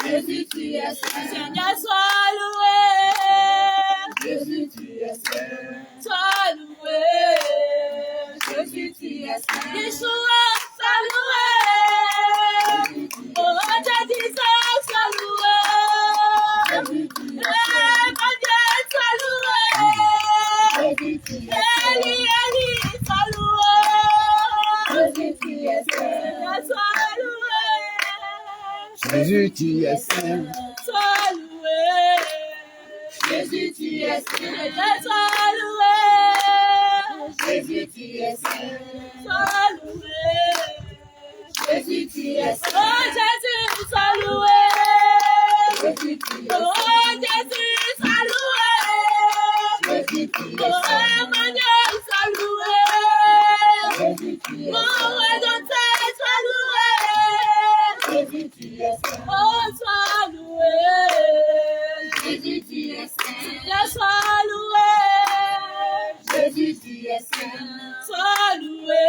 Jésus, tu es saint. Seigneur, sois loué. Jésus, tu es saint. Sois loué. Jésus, tu es saint. Yeshua, sois loué. Oh, Jésus, sois loué. Jésus, tu es Eh, saint. mon Dieu, sois loué. Jésus, tu es saint. Eli, Eli, sois loué. Jésus, tu es saint. Seigneur, sois loué. Jésus, tu es saint. Sois loué. Jésus, tu es saint. Seigneur, sois loué. Jésus, tu es saint. Sois loué. Jésus, tu es Oh, saint. Jésus, sois loué. Jésus, tu es Oh, saint. Jésus, sois loué. Jésus, tu es Oh, saint. Emmanuel, sois loué. Jésus, tu es Mon saint. Rédempteur, sois loué. Jésus, tu es saint. Oh, sois loué. Jésus, tu es saint. Seigneur, sois loué. Jésus, tu es saint. Sois loué.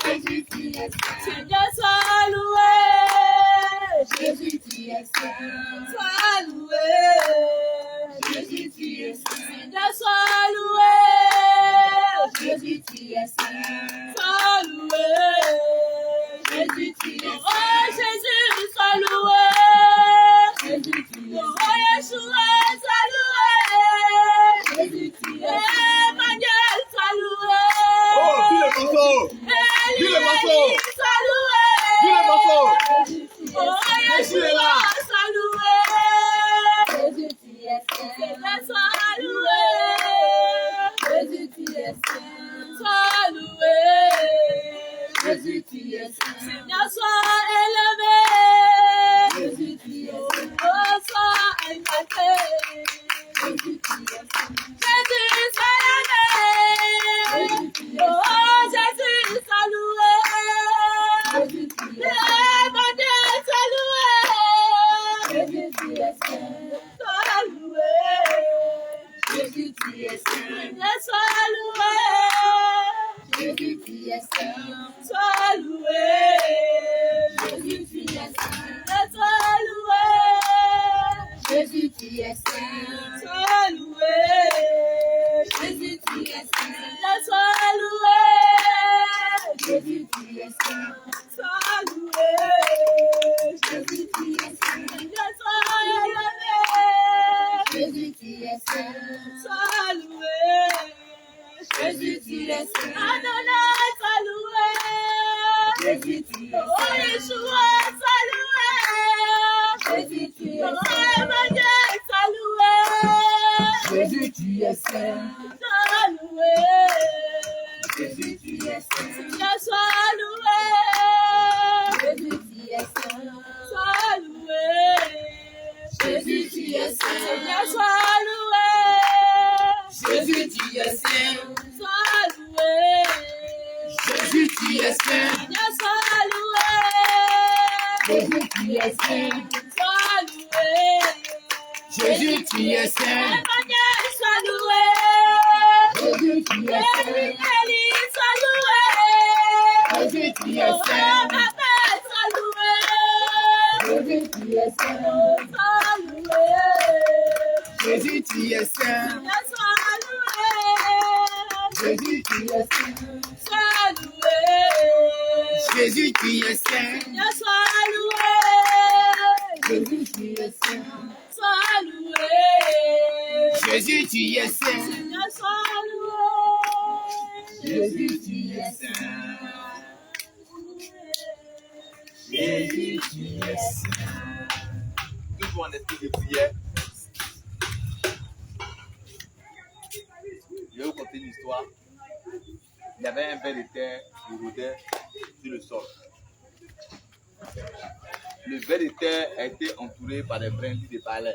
Jésus, tu es saint. Seigneur, sois loué. Jésus, tu es saint. Sois loué. Jésus, tu es saint. Seigneur, sois loué. Jésus, tu es saint. Sois loué. Jésus, tu es Oh, saint. Jésus, sois loué. Jésus, tu es Oh, saint. Yeshua, sois loué. Jésus, tu es saint. Emmanuel, sois loué. Oh, dis le morceau. Eli, Dis le morceau. Eli, sois loué. Dis le morceau. Jésus, tu es Oh, saint. Jésus est Yeshua, là. sois loué. Jésus, tu es saint. Seigneur, sois loué. Jésus, tu es saint. Sois loué. Jésus, tu es saint. Seigneur, sois élevé. Jésus, tu es saint. Oh, sois exalté. Jésus, tu es saint. Jésus, sois élevé. Oh, Jésus, sois loué. Jésus, tu es Eh, saint. mon Dieu, sois loué. Jésus, tu es saint. Sois loué. Jésus, tu es saint. Seigneur, sois loué. Jésus, tu es saint. Sois loué. Jésus, tu es saint. Seigneur, sois loué. Jésus, tu es saint. Sois loué. Jésus, tu es saint. Seigneur, sois loué. Jésus, tu es saint. Sois loué. Jésus, tu es saint. Seigneur, sois élevé. Jésus, tu es saint. Sois loué. Jésus, tu es saint. Adonai, sois loué. Jésus, tu es Oh, Yeshua, sois loué. Jésus, tu es Oh, saint. Emmanuel, sois loué. Jésus, tu es saint. Sois loué. Jésus, tu es saint. Seigneur, sois loué. Jésus, tu es saint. Sois loué. Jésus, tu es saint. Seigneur, sois loué. Jésus, tu es saint. Sois loué. Jésus, tu es saint. Seigneur, sois loué. Jésus, tu es saint. Sois loué. Jésus, tu es saint. Emmanuel, sois loué. Jésus, tu es Eli, saint. Eli, sois loué. Jésus, tu es Oh, saint. Papa, sois loué. Jésus, tu es saint. Sois loué. Jésus, tu es saint. Seigneur, sois loué. Jésus, tu es saint. Sois loué. Jésus, tu es saint. Seigneur, sois loué. Jésus, tu es saint. Sois loué. Jésus, tu es saint. Seigneur, sois loué. Jésus, tu es saint. Jésus, tu es saint. Toujours en esprit de prière. Je vais vous conter une histoire. Il y avait un ver de terre qui rôdait sur le sol. Le ver de terre a été entouré par des brindilles de balai.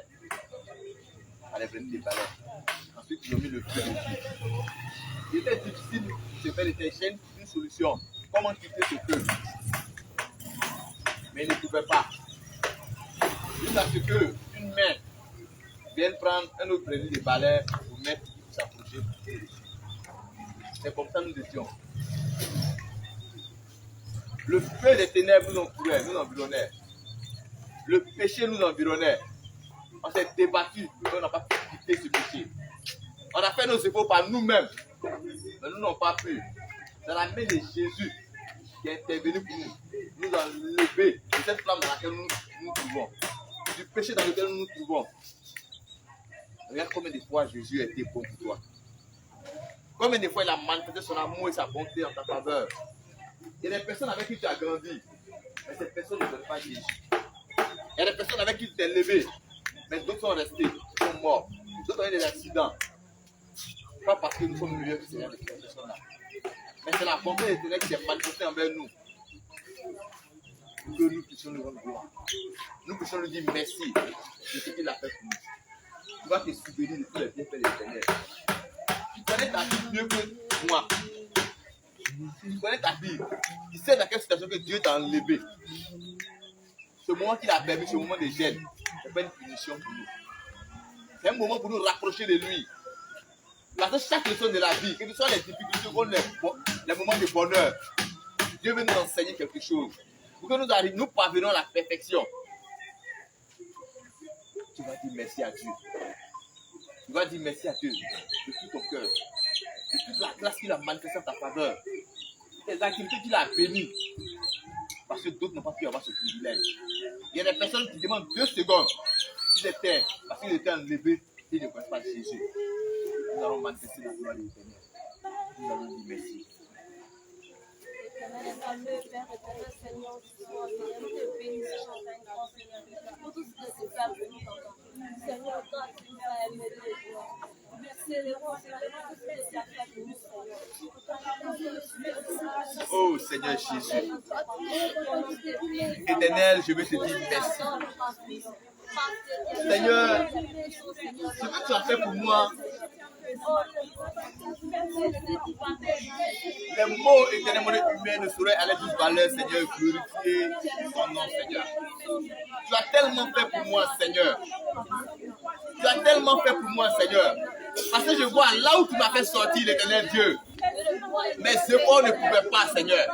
Ensuite, ils ont mis le feu dessus. Il était difficile de ce ver de terre. Chercher une solution. Comment quitter ce feu? Mais ils ne pouvaient pas. Jusqu'à ce qu'une main vienne prendre un autre brindille de balai pour mettre s'approcher. C'est comme ça que nous étions. Le feu des ténèbres nous entourait, nous environnait. le péché nous environnait. On s'est débattu, on n'a pas pu quitter ce péché. On a fait nos efforts par nous-mêmes, mais nous n'avons pas pu. C'est la main de Jésus qui est intervenu pour nous enlever de cette flamme dans laquelle nous nous trouvons, du péché dans lequel nous nous trouvons. Regarde combien de fois Jésus a été bon pour toi. Combien de fois il a manifesté son amour et sa bonté en ta faveur. Il y a des personnes avec qui tu as grandi, mais ces personnes ne veulent pas Jésus. Il y a des personnes avec qui tu t'es levé, mais d'autres sont restés, sont morts. D'autres ont eu des accidents. Pas parce que nous sommes meilleurs que ces personnes-là. Mais c'est la bonté de l'Éternel qui est manifestée envers nous. Pour que nous puissions nous rendre gloire. Nous puissions lui dire merci de ce qu'il a fait pour nous. Tu vas te souvenir de tous les bienfaits de l'Éternel. Tu connais ta vie mieux que moi. Tu connais ta vie. Tu sais dans quelle situation que Dieu t'a enlevé. Ce moment qu'il a permis, ce moment de gêne, ce n'est pas une punition pour nous. C'est un moment pour nous rapprocher de lui. Parce que chaque leçon de la vie, quelles que soient les difficultés, les moments de bonheur, Dieu veut nous enseigner quelque chose. Pour que nous parvenions à la perfection. Tu vas dire merci à Dieu. Tu vas dire merci à Dieu de tout ton cœur. De toute la grâce qu'il a manifestée en ta faveur. Les activités qu'il a bénies. Parce que d'autres n'ont pas pu avoir ce privilège. Il y a des personnes qui demandent 2 secondes. S'ils étaient, parce qu'ils étaient enlevés, ils ne peuvent pas Jésus. Nous allons manifester la gloire de l'Éternel. Nous allons dire merci. Éternel, Père, éternel Seigneur, nous te bénissons en ta grande Seigneur. Pour tout ce que tu fais pour nous, Seigneur, toi, tu nous as aimés de toi. Merci, les rois, Seigneur, pour tout ce que tu as fait pour nous, Seigneur. Oh Seigneur Jésus. Éternel, je veux te dire merci. Seigneur, ce que tu as fait pour moi, les mots éternellement humains ne sauraient aller d'une valeur, Seigneur, glorifier ton nom, Seigneur. Tu as tellement fait pour moi, Seigneur. Tu as tellement fait pour moi, Seigneur. Parce que je vois là où tu m'as fait sortir, l'Éternel Dieu. Mes efforts ne pouvaient pas, Seigneur.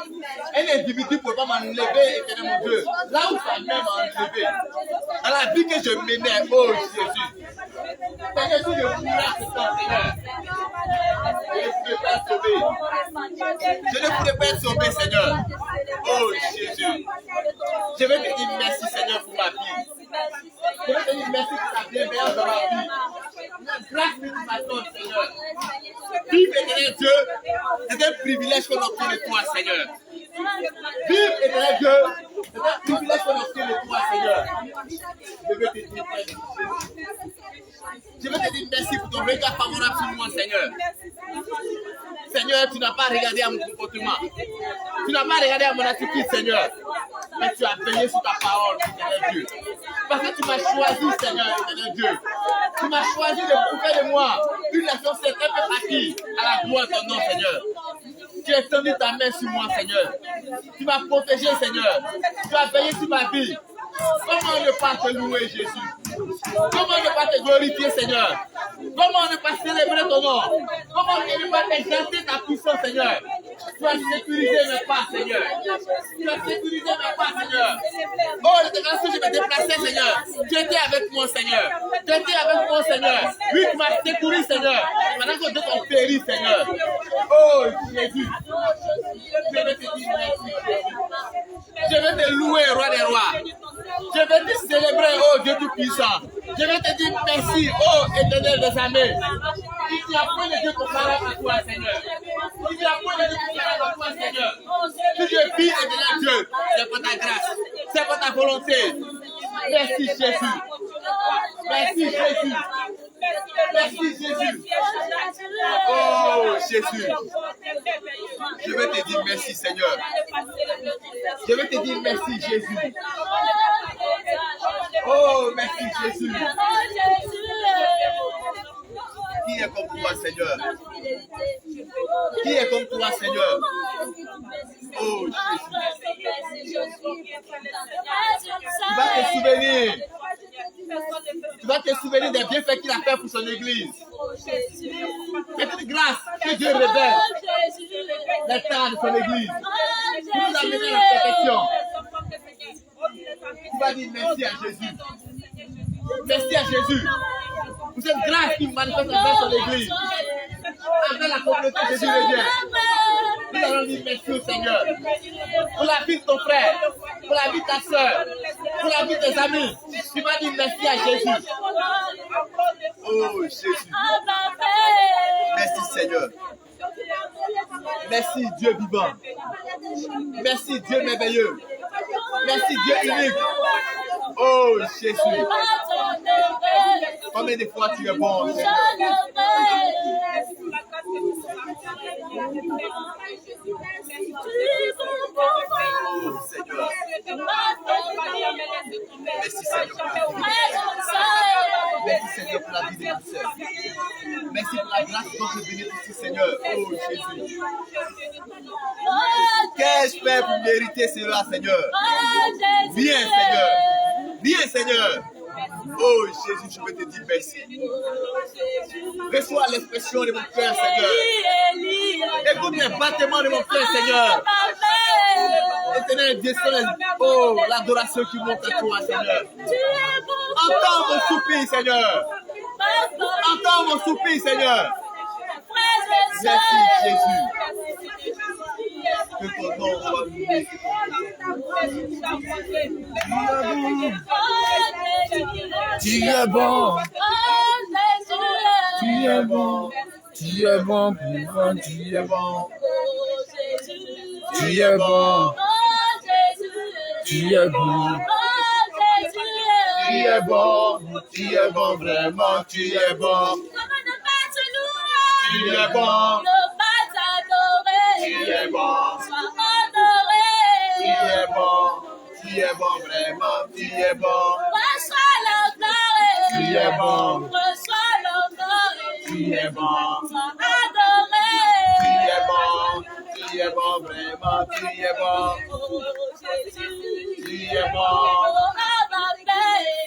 Un individu ne pouvait pas m'enlever, éternellement Dieu. Là où ta main m'a enlevé. Dans la vie que je menais, oh Jésus. Seigneur, si je voulais ce temps, Seigneur. Je ne pouvais pas être sauvé. Je ne pouvais pas être sauvé, Seigneur. Oh Jésus. Je vais te dire merci, Seigneur, pour ma vie. Je vais te dire merci pour ta bienveillance dans ma vie. Grâce que tu m'attends, Seigneur. Vive, éternel Dieu. C'est un privilège qu'on obtient de toi, Seigneur. Vive, éternel Dieu. C'est un privilège qu'on obtient de toi, Seigneur. Je veux te dire merci. Je veux te dire merci pour ton regard favorable sur moi, Seigneur. Seigneur, tu n'as pas regardé à mon comportement. Tu n'as pas regardé à mon attitude, Seigneur. Mais tu as veillé sur ta parole, éternel Dieu. Parce que tu m'as choisi, Seigneur, éternel Dieu. Tu m'as choisi de faire de moi une nation c'est un peu acquise à la gloire de ton nom, Seigneur. Tu as tendu ta main sur moi, Seigneur. Tu m'as protégé, Seigneur. Tu as veillé sur ma vie. Comment ne pas te louer, Jésus? Comment ne pas te glorifier, Seigneur? Comment ne pas célébrer ton nom? Comment ne pas exalter ta puissance, Seigneur? Tu as sécurisé mes pas, Seigneur. Tu as sécurisé mes pas, Seigneur. Oh, l'éternel, si je me déplaçais, Seigneur, tu étais avec moi, Seigneur. Tu étais avec moi, Seigneur. Oui, tu m'as sécurisé, Seigneur. Pendant que d'autres ont péri, Seigneur. Oh, Jésus. Je vais te dire merci. Je vais te louer, roi des rois. Je vais te célébrer, oh Dieu tout-puissant. Je vais te dire merci, oh éternel des armées. Il n'y a point de Dieu comparable à toi, Seigneur. Il n'y a point de Dieu comparable à toi, Seigneur. Si je vis, éternel Dieu, c'est pour ta grâce, c'est pour ta volonté. Merci Jésus. Merci Jésus. Merci Jésus. Oh Jésus. Je vais te dire merci Seigneur. Je vais te dire merci Jésus. Oh merci Jésus. Qui est comme toi Seigneur? Qui est comme toi Seigneur? Oh Jésus. Tu vas te souvenir. Tu vas te souvenir des bienfaits qu'il a fait pour son église. Cette grâce que Dieu révèle l'état de son église. Qui nous a mené à la perfection. Tu vas dire merci à Jésus. Merci à Jésus pour cette grâce qui manifeste dans son église. Avec la communauté Jésus revient. Nous allons dire merci au Seigneur. Pour la vie de ton frère, pour la vie de ta soeur, pour la vie de tes amis. Tu vas dire merci à Jésus. Oh Jésus. Merci Seigneur. Merci Dieu vivant. Merci Dieu merveilleux. Merci Dieu unique. Oh Jésus. Combien de fois tu es bon, Seigneur? Oh Seigneur. Merci Seigneur pour la vie de ma soeur. Merci Seigneur pour la vie de ma soeur. Merci pour la grâce dont je bénéficie Seigneur. Oh Jésus. Qu'ai-je fait pour mériter cela Seigneur? Viens Seigneur. Viens Seigneur. Oh Jésus, je veux te dire merci. Reçois l'expression de mon cœur Seigneur. Écoute les battements de mon cœur Seigneur. Éternel Dieu, c'est l'adoration qui monte à toi Seigneur. Entends mon soupir Seigneur. Entends mon soupir Seigneur. Merci Jésus. Que ton nom soit loué. Tu es bon. Tu es bon. Tu es bon pour moi. Tu es bon. Tu es bon. Tu es bon. Tu es bon. Tu es bon vraiment. Tu es bon. Tu es bon. Tu es bon. Tu es bon. Tu es bon vraiment. Tu es bon. Tu es bon. Tu es bon. Tu es bon. Tu es bon vraiment. Tu es bon. Tu es bon.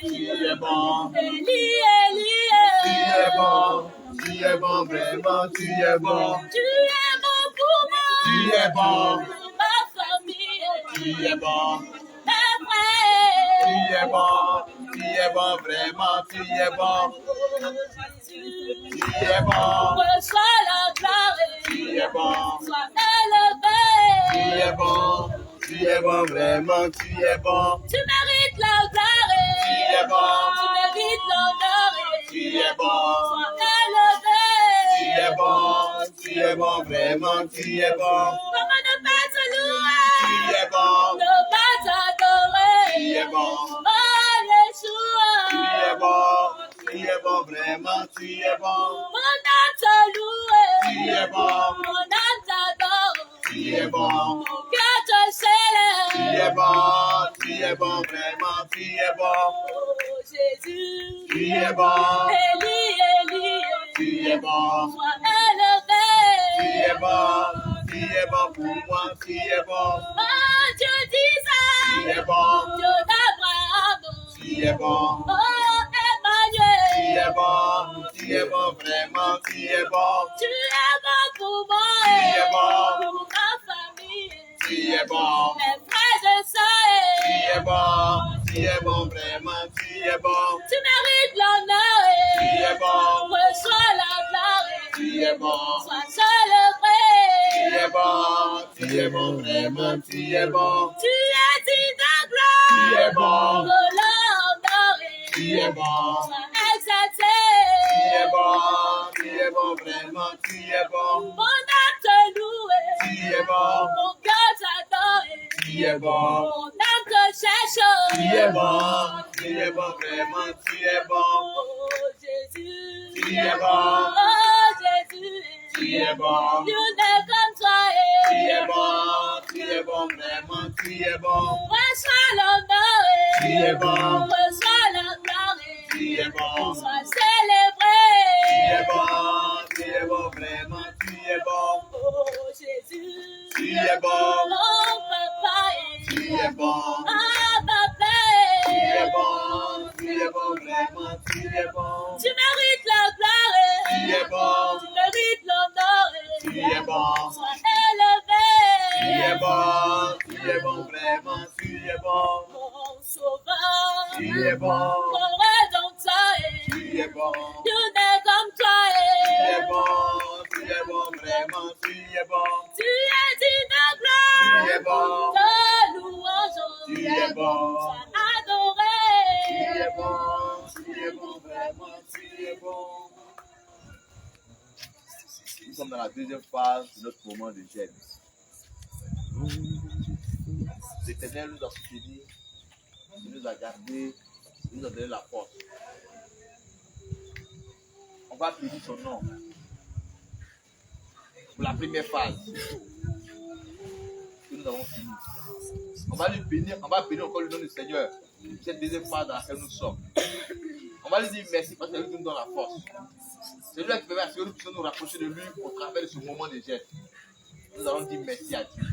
Tu es bon. Tu es bon. Tu es bon vraiment. Tu es bon. Tu es bon. Tu es bon. Tu es bon. Tu es bon vraiment. Tu es bon. Tu es bon. Reçois la gloire. Tu es bon. Sois élevé. Tu es bon. Tu es bon vraiment. Tu es bon. Tu mérites la gloire. Tu es bon. Tu mérites l'honneur. Tu es bon. Sois élevé. Tu es bon. Tu es bon vraiment. Tu es bon. Comment ne pas te louer? Tu es bon. Ne pas t'adorer. Tu es bon. Oh Yeshua. Tu es bon. Tu es bon vraiment. Tu es bon. Mon âme te loue. Tu es bon. Mon âme t'adore. Tu es bon. Mon cœur te célèbre. Tu es bon. Tu es bon vraiment. Tu es bon. Oh Jésus. Tu es bon. Élie, Élie. Tu es bon. Sois élevé. Tu es bon. Tu es bon pour moi. Tu es bon. Oh Dieu d'Isaac. Tu es bon. Dieu d'Abraham. Tu es bon. Oh Emmanuel. Tu es bon. Tu es bon vraiment. Tu es bon. Tu es bon pour moi. Tu es bon. Pour ma famille. Tu es bon. Mes frères et sœurs. Tu es bon. Tu es bon vraiment. Tu es bon. Tu mérites l'honneur. Tu es bon. Reçois la gloire. Tu es bon. Sois célébré. Tu es bon. Tu es bon vraiment. Tu es bon. Tu es digne de gloire. Tu es bon. De l'honneur. Tu es bon. Sois exalté. Tu es bon. Tu es bon vraiment. Tu es bon. Mon âme te loue. Tu es bon. Mon cœur t'adore. Tu es bon. Mon âme te cherche. Tu es bon. Tu es bon vraiment. Tu es bon. Oh Jésus. Tu es bon. Oh Jésus. Tu es bon. Dieu n'est comme toi. Tu es bon. Tu es bon vraiment. Tu es bon. Reçois l'honneur. Tu es bon. Reçois la gloire. Tu es bon. Sois célébré. Tu es bon. Tu es bon vraiment. Tu es bon. Oh Jésus. Tu es bon. Oh Papa. Tu es bon. Ah Papa. Tu es bon. Tu es bon vraiment. Tu es bon. Tu mérites la gloire. Tu es bon. Tu mérites l'honneur. Tu es bon. Sois élevé. Tu es bon. Tu es bon vraiment. Tu es bon. Mon sauveur. es bon. Mon rédempteur, Tu es bon. Dieu n'est comme toi. Tu es bon, vraiment, tu es bon. Tu es digne de Tu gloire, es bon. de louange, Tu es bon. sois adoré. Tu es bon, vraiment, tu es bon. Nous sommes dans la deuxième phase de notre moment de jeûne. L'Éternel nous a soutenus, il nous a gardés, il nous a donné la force. On va bénir son nom. Pour la première phase que nous avons fini. On va lui bénir, on va bénir encore le nom du Seigneur. Cette deuxième phase dans laquelle nous sommes. On va lui dire merci parce qu'il nous donne la force. C'est lui qui permet à ce que nous puissions nous rapprocher de lui au travers de ce moment de jeûne. Nous allons dire merci à Dieu.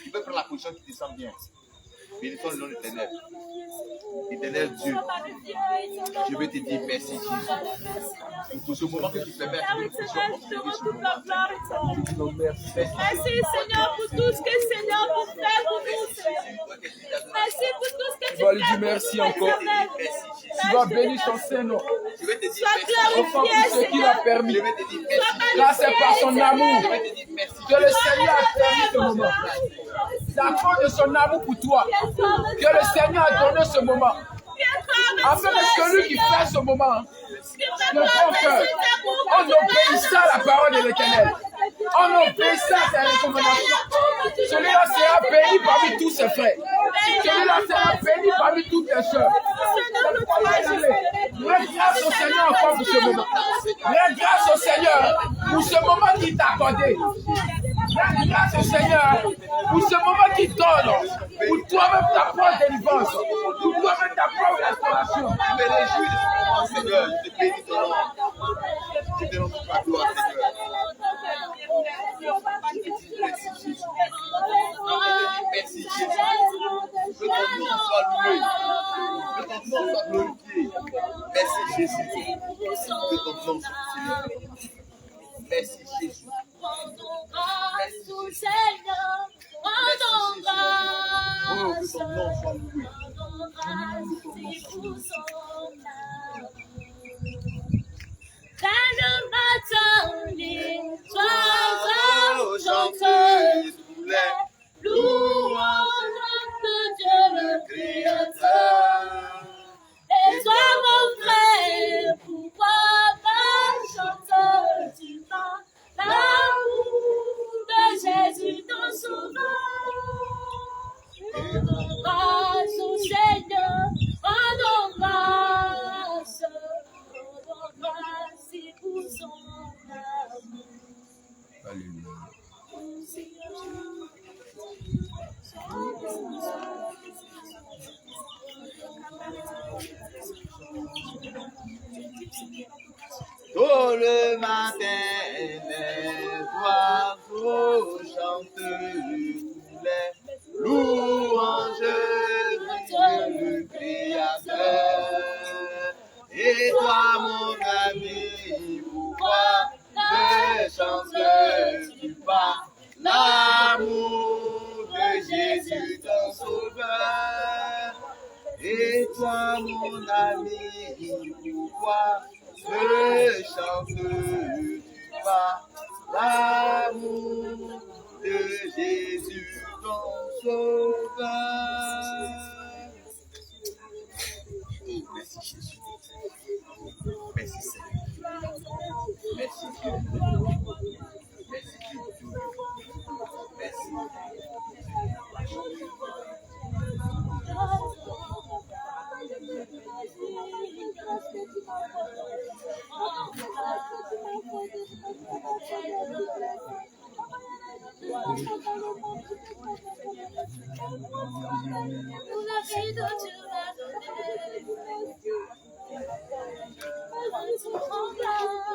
Il peut prendre la position qui descend bien. Bénissons le nom de l'Éternel. Éternel Dieu, je veux te dire merci Jésus. Pour ce moment que tu permets à nous puissions observer ce moment. Merci Seigneur pour tout ce que le Seigneur vous fait pour nous. Merci pour tout ce que tu Tu vas lui fais dire pour merci nous, encore. Éternel. Tu vas bénir son Saint-Nom. Je veux te dire Sois merci. Enfant, glorifié, pour ce qu'il a Seigneur. permis. Je veux te dire merci. Là, c'est par son amour Je veux te dire merci. que le Seigneur a permis ce moment. C'est à cause de son amour pour toi que le Seigneur a donné ce moment. Afin que celui qui fait ce moment, de ton cœur, en obéissant à la parole de l'Éternel, en obéissant à sa recommandation, celui-là sera béni parmi tous ses frères. Celui-là sera béni parmi toutes les sœurs. Rends grâce au Seigneur encore pour ce moment. Rends grâce au Seigneur pour ce moment qu'il t'a accordé. Rends grâce au Seigneur pour ce moment qu'il donne. Pour toi-même ta propre délivrance. Pour toi-même ta propre restauration. Je me réjouis de ce moment, Seigneur. Je te bénis ton nom. Je te rends toute la gloire, Seigneur. Merci Jésus. Merci Jésus. Que ton nom soit loué. Que ton nom soit glorifié. Merci Jésus. Que ton nom soit célébré. Merci Jésus. Rendons Seigneur, rendons grâce. Oh, que ton nom soit loué. Rendons grâce pour son amour. Quand le matin, les oiseaux chantent les louanges de Dieu le Créateur. Et toi, mon frère, pourquoi pas chantes-tu pas l'amour de Jésus ton sauveur? Rendons grâce au Seigneur, rendons grâce pour son amour. Alléluia. Tôt le matin, les oiseaux chantent les louanges de Dieu le Créateur. Et toi, mon ami, pourquoi ne chantes-tu pas l'amour de Jésus ton Sauveur? Et toi, mon ami, pourquoi ne chantes-tu pas l'amour de Jésus ton Sauveur? Oh, merci Jésus. Merci Seigneur. Merci Dieu. Merci Dieu. Merci. Pour la vie de Dieu m'a donné, son tremblant.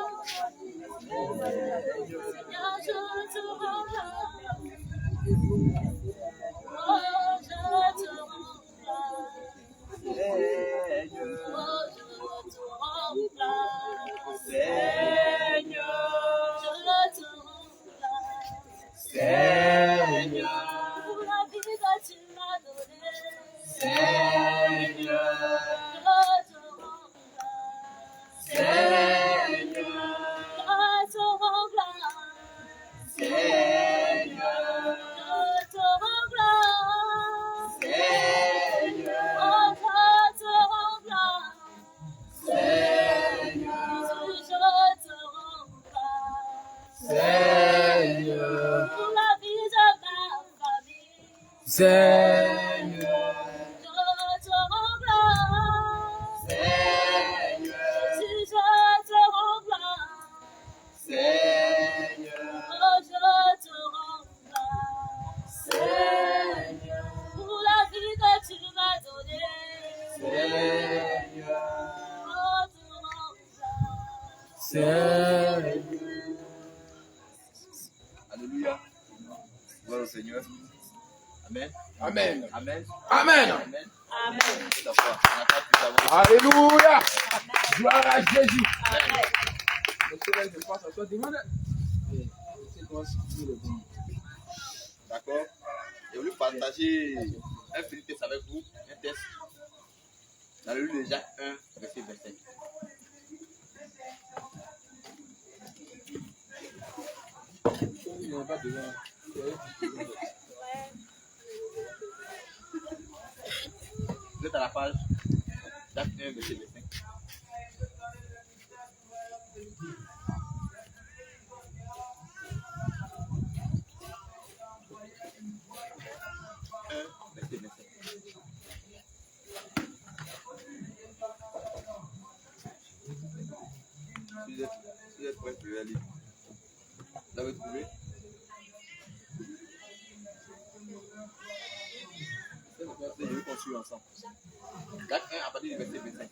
Seigneur, je te rends grâce. Seigneur, Si je te rends grâce. Seigneur, Oh, je te rends grâce. Seigneur, Pour la vie que tu m'as donnée. Seigneur, Oh, te rends grâce. Seigneur. Alléluia. Gloire au Seigneur. Amen. Amen. Amen. Amen. Amen. Amen. D'accord. On n'a pas pu savoir. Alléluia. Gloire à Jésus. Amen. D'accord. Je voulais partager un petit test avec vous. Un test. Dans le livre de Jacques 1, verset 25. Vous êtes à la page Jacques 1, verset 25. Verset 25. Si vous êtes prêts, vous pouvez aller. Vous l'avez trouvé? Je vais construire ensemble. Jacques 1 à partir du verset 25.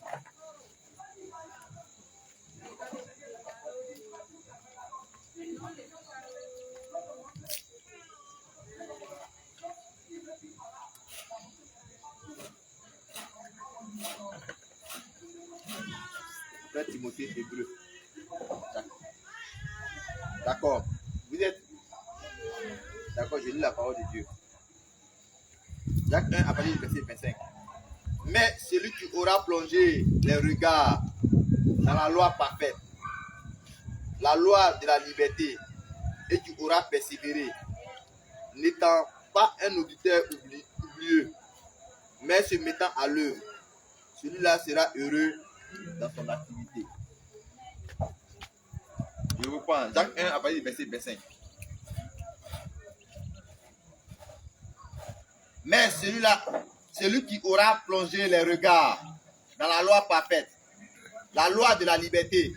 Frère Timothée, Hébreu. D'accord. Vous êtes. D'accord, je lis la parole de Dieu. Jacques 1 à partir du verset 25. Mais celui qui aura plongé les regards dans la loi parfaite, la loi de la liberté, et qui aura persévéré, n'étant pas un auditeur oublieux, mais se mettant à l'œuvre, celui-là sera heureux dans son activité. Je reprends. Jacques 1 à partir du verset 25. Mais celui qui aura plongé les regards dans la loi parfaite, la loi de la liberté,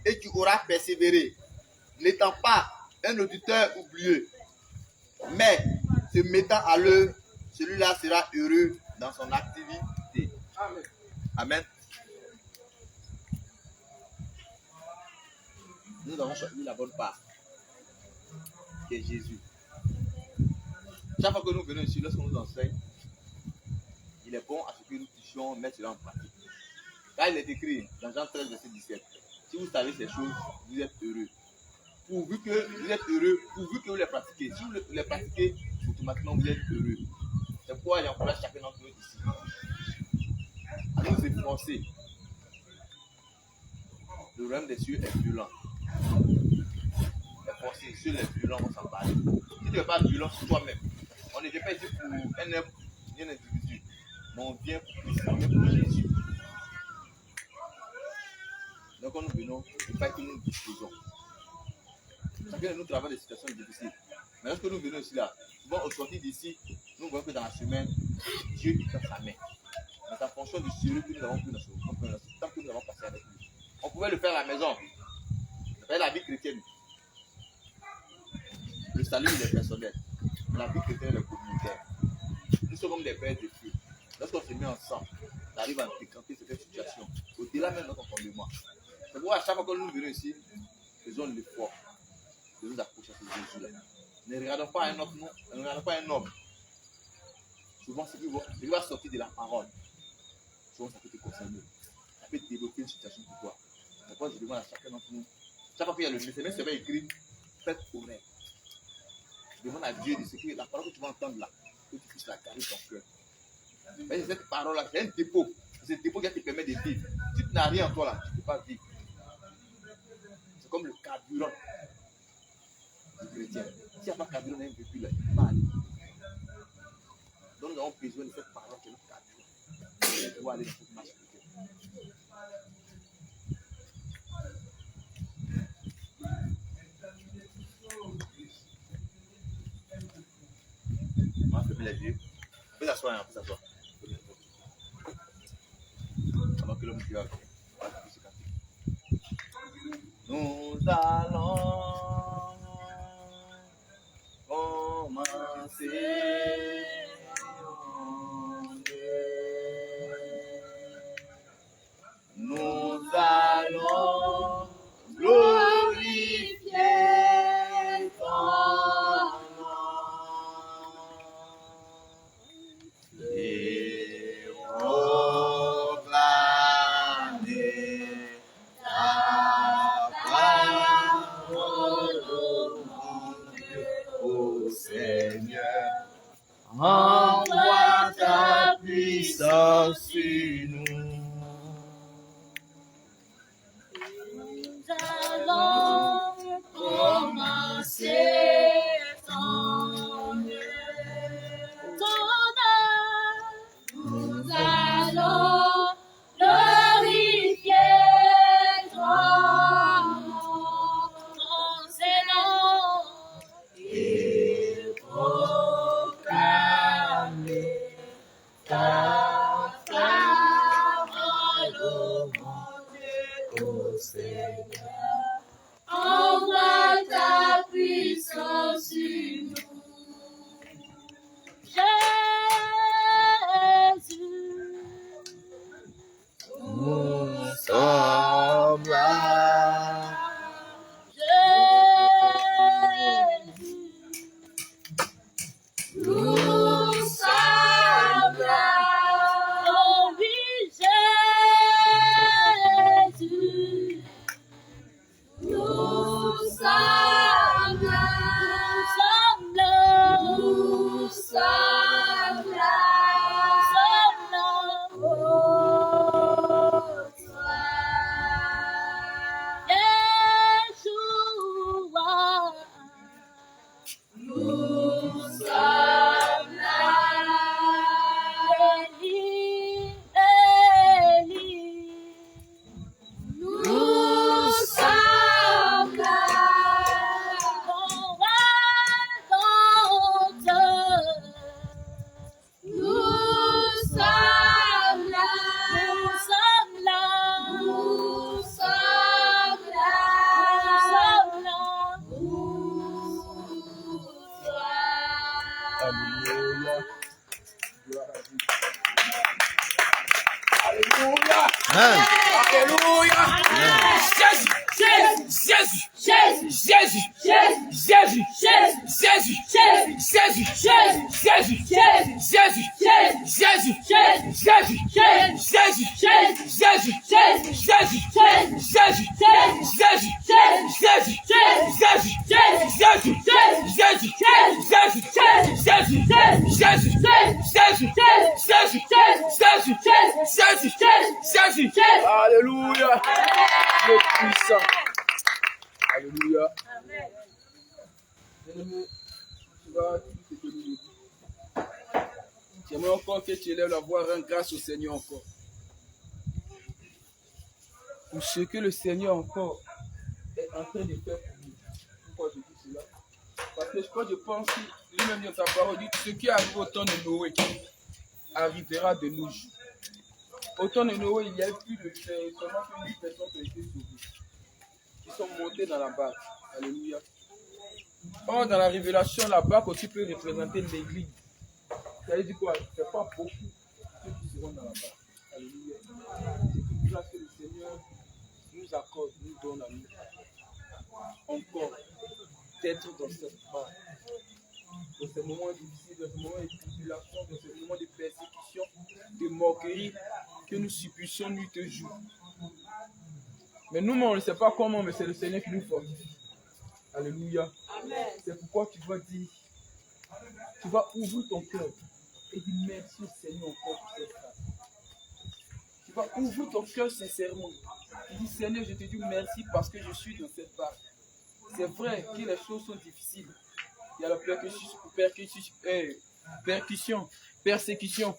et qui aura persévéré, n'étant pas un auditeur oublieux, mais se mettant à l'œuvre, celui-là sera heureux dans son activité. Amen. Amen. Nous avons choisi la bonne part, qui est Jésus. Chaque fois que nous venons ici, lorsqu'on nous enseigne, il est bon à ce que nous puissions mettre cela en pratique. Là, il est écrit dans Jean 13, verset 17. Si vous savez ces choses, vous êtes heureux. Pourvu que vous êtes heureux, pourvu que vous les pratiquez. Si vous les pratiquez, automatiquement vous êtes heureux. C'est pourquoi j'encourage chacun d'entre nous ici à nous efforcer. Le royaume des cieux est violent. Efforcer, ceux les violents vont s'en parler. Si tu n'es pas violent sur toi-même, on ne vient pas ici pour un homme ni un individu, mais on vient pour Christ, on vient pour Jésus. Donc quand nous venons, il ne faut pas que nous nous disposons. Chacun de nous traverse des situations difficiles. Mais lorsque nous venons ici, là, souvent au sortir d'ici, nous voyons que dans la semaine, Dieu il fait sa main. Mais en fonction du sérieux que nous avons pris dans ce temps que nous avons passé avec lui. On pouvait le faire à la maison. C'est la vie chrétienne. Le salut il est personnel. La vie chrétienne est communautaire. Nous sommes comme des pères de Dieu. Lorsqu'on se met ensemble, on arrive à décanter cette situation. Au-delà même de notre entendement. C'est pourquoi à chaque fois que nous venons ici, faisons l'effort de nous approcher à ce Jésus-là. Ne regardons pas un autre, ne regardons pas un homme. Souvent, ce qui va sortir de la parole, souvent ça peut te concerner. Ça peut débloquer une situation pour toi. C'est pourquoi je demande à chacun d'entre nous, chaque fois qu'il y a le message, c'est bien écrit, faites honnête. Demande à Dieu de ce que la parole que tu vas entendre là, que tu puisses la garder dans ton cœur. Mais cette parole-là, c'est un dépôt. C'est un dépôt qui te permet de vivre. Si tu n'as rien en toi là, tu ne peux pas vivre. C'est comme le carburant du chrétien. S'il n'y a pas de carburant dans un véhicule là, il ne peut pas aller. Donc nous avons besoin de cette parole qui est notre carburant. Pour pouvoir aller dans cette marche chrétienne. On va faire fermer les yeux. On peut s'asseoir, on peut s'asseoir. Avant que l'homme Dieu arrive. Nous allons commencer. Nous allons glorifier ton nom et proclamer ta parole au monde, ô Seigneur. Envoie ta puissance sur nous. Nous allons commencer ton œuvre. Nous allons glorifier ton nom et proclamer ta parole au monde, ô Seigneur. Envoie ta puissance sur nous. Jésus, Nous sommes là. Jésus, nous sommes là. Oh oui, Jésus, nous sommes là. Nous sommes là. Oh, toi, Yeshua, nous sommes là. Élie, Élie, nous sommes là. Nous sommes là. Nous sommes là. Nous sommes là. Alléluia. Amen. Alléluia. Jésus. Jésus. Jésus. Jésus. Jésus. Jésus. Jésus. Jésus. Jésus. Jésus. Jésus. Jésus. Jésus. Jésus. Jésus. Jésus. Alléluia. Dieu puissant. Alléluia. Bien-aimé, tu vas tout ce que nous dit. J'aimerais encore que tu élèves la voix, rends grâce au Seigneur encore. Pour ce que le Seigneur encore est en train de faire pour nous. Pourquoi je dis cela? Parce que je pense que lui-même dans sa parole dit ce qui arrive au temps de Noé arrivera de nos jours. Au temps de Noé, il y a eu plus de seulement 1000 personnes qui ont été sauvées, qui sont montées dans la barque. Alléluia. Or, dans la révélation, la barque aussi peut représenter l'église. Ça veut dire quoi? Ce n'est pas beaucoup ceux qui seront dans la barque. Alléluia. C'est pour ça que le Seigneur nous accorde, nous donne à nous encore d'être dans cette barque. Dans ces moments difficiles, dans ces moments de tribulation, dans ces moments de persécution, de moquerie que nous subissons nuit et jour. Mais nous, on ne sait pas comment, mais c'est le Seigneur qui nous fortifie. Alléluia. Amen. C'est pourquoi tu vas dire, tu vas ouvrir ton cœur et dire merci au Seigneur encore pour cette grâce. Tu vas ouvrir ton cœur sincèrement. Tu dis Seigneur, je te dis merci parce que je suis dans cette barque. C'est vrai que les choses sont difficiles. Il y a la persécution,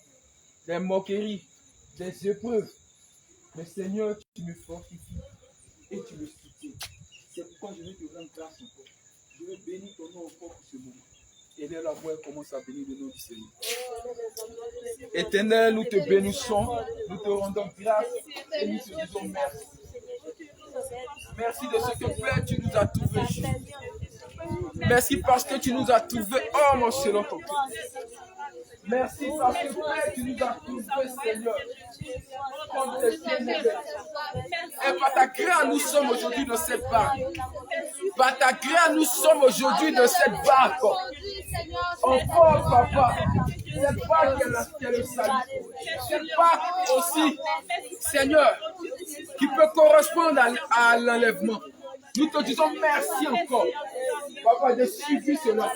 les moqueries, les épreuves. Mais Seigneur, tu me fortifies et tu me soutiens. C'est pourquoi je vais te rendre grâce encore. Je vais bénir ton nom encore pour ce moment. Et dès la voix, elle commence à bénir le nom du Seigneur. Éternel, nous te bénissons, nous te rendons grâce et nous te disons merci. Merci de ce que Père, tu nous as trouvés justes. Merci parce que tu nous as trouvés hommes selon ton cœur. Merci parce que Père, tu nous as trouvés, Seigneur, comme tes bien-aimés. Et par ta grâce, nous sommes aujourd'hui dans cette barque. Par ta grâce, nous sommes aujourd'hui dans cette barque. Encore, papa, cette barque qui est le salut. Cette barque aussi, Seigneur, qui peut correspondre à l'enlèvement. Nous te disons merci encore, papa, de suivre cela,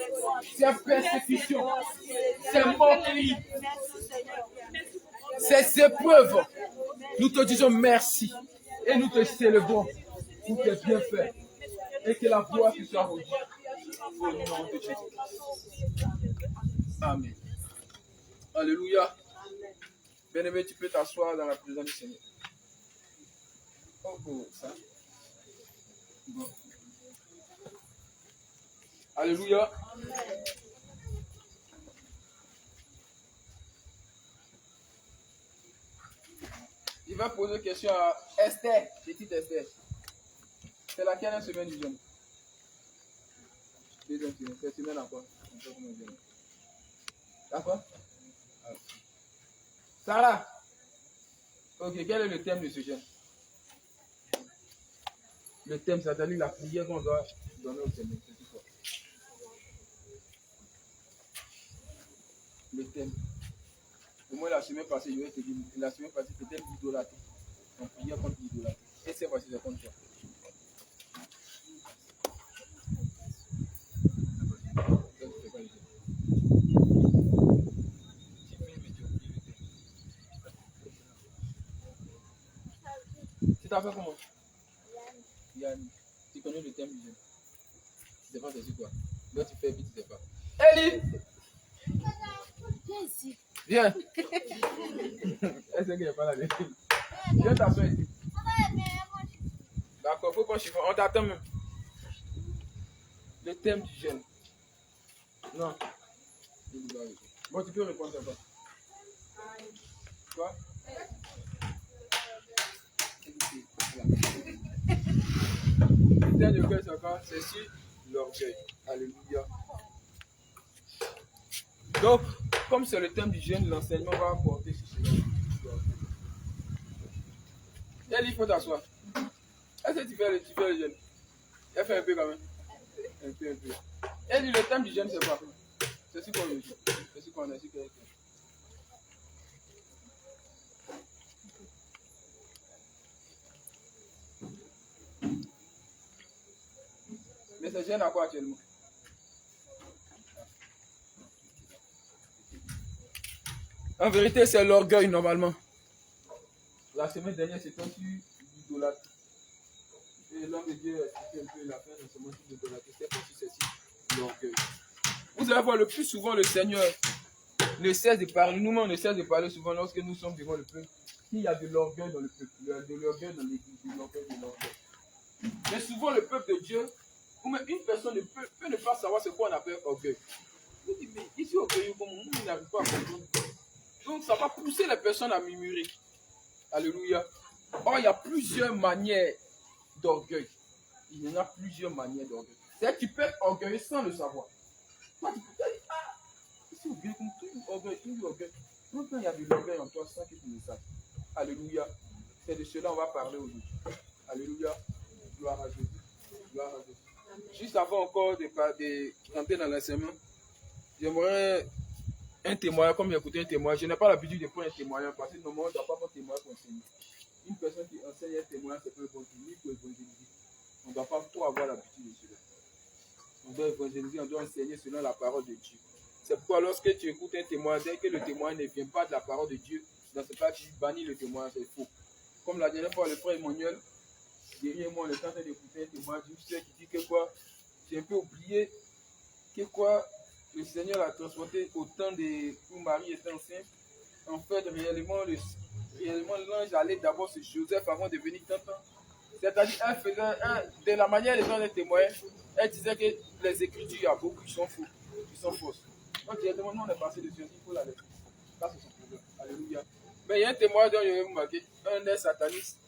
ces persécutions, ces moqueries, ces épreuves. Nous te disons merci et nous te célébrons pour tes bienfaits et que la gloire te soit rendue au nom de Jésus. Amen. Alléluia. Bien-aimé, tu peux t'asseoir dans la présence du Seigneur. Oh, ça. Bon. Alléluia. Il va poser une question à Esther, petite Esther. C'est laquelle la semaine du jeûne? C'est semaine encore. D'accord? Sarah. Ok, quel est le thème de ce jeûne? Le thème, c'est-à-dire la prière qu'on doit donner au Seigneur. Le thème. Au moins la semaine passée, je vais te dire, la semaine passée, c'était l'idolâtrie. On priait contre l'idolâtrie. Et c'est voici, c'est contre toi. Tu t'as fait comment? Yann, tu connais le thème du jeûne. Tu sais pas c'est quoi. Là tu fais vite, tu sais pas. Ellie! Viens ici. Viens! Elle sait qu'il n'est pas là. Viens t'asseoir ici. D'accord, faut qu'on chiffre. On t'attend même. Le thème du jeûne. Non. Bon, tu peux répondre à quoi? Quoi? Le thème de cœur, c'est quoi? C'est sur l'orgueil. Alléluia. Donc, comme c'est le thème du jeûne, l'enseignement va apporter sur cela. Elle, il faut t'asseoir. Est-ce que tu fais le jeûne? Elle fait un peu quand même. Un peu. Elle dit le thème du jeûne, c'est quoi? C'est ce qu'on veut. C'est ce qu'on a su. Mais ce jeûne à quoi actuellement? En vérité, c'est l'orgueil normalement. La semaine dernière, c'était sur l'idolâtrie. Et l'homme de Dieu a expliqué un peu la fin de ce mot sur l'idolâtrie. C'est aussi ceci, l'orgueil. Vous allez voir, le plus souvent, le Seigneur ne cesse de parler. Nous-mêmes, on ne cesse de parler souvent lorsque nous sommes devant le peuple. Il y a de l'orgueil dans le peuple, de l'orgueil dans l'église, de l'orgueil. Mais souvent, le peuple de Dieu, ou même une personne peut ne pas savoir ce qu'on appelle orgueil. Vous dites, mais ici, orgueil, comme nous, n'arrive pas à comprendre. Donc, ça va pousser les personnes à murmurer. Alléluia. Or, il y a plusieurs manières d'orgueil. Il y en a plusieurs manières d'orgueil. C'est-à-dire que tu peux être orgueilleux sans le savoir. Toi, tu peux te dire, ah, c'est orgueil, comme tout orgueil. Donc, il y a de l'orgueil en toi sans que tu le saches. Alléluia. C'est de cela qu'on va parler aujourd'hui. Alléluia. Gloire à Jésus. Gloire à Jésus. Juste avant encore d'entrer dans l'enseignement, j'aimerais un témoignage, comme j'ai écouté un témoignage. Je n'ai pas l'habitude de prendre un témoignage parce que normalement, on ne doit pas prendre un témoignage pour enseigner. Une personne qui enseigne un témoignage, c'est pas bon pour évangéliser. On ne doit pas trop avoir l'habitude de cela. On doit évangéliser, on doit enseigner selon la parole de Dieu. C'est pourquoi lorsque tu écoutes un témoignage, dès que le témoignage ne vient pas de la parole de Dieu, dans ce cas, tu bannis le témoignage, c'est faux. Comme la dernière fois, le frère Emmanuel, derrière moi, on est en train d'écouter un témoignage d'une soeur qui dit que quoi, j'ai un peu oublié que quoi, le Seigneur a transporté au temps où Marie était enceinte. En fait, réellement, l'ange allait d'abord sur Joseph avant de venir tonton. C'est-à-dire, elle faisait, de la manière dont elle témoignait, elle disait que les Écritures, il y a beaucoup qui sont faux. Ils sont fausses. Donc directement, nous on est passé dessus, il faut la laisser. Ça c'est son problème. Alléluia. Mais il y a un témoin dont je vais vous marquer, un des satanistes,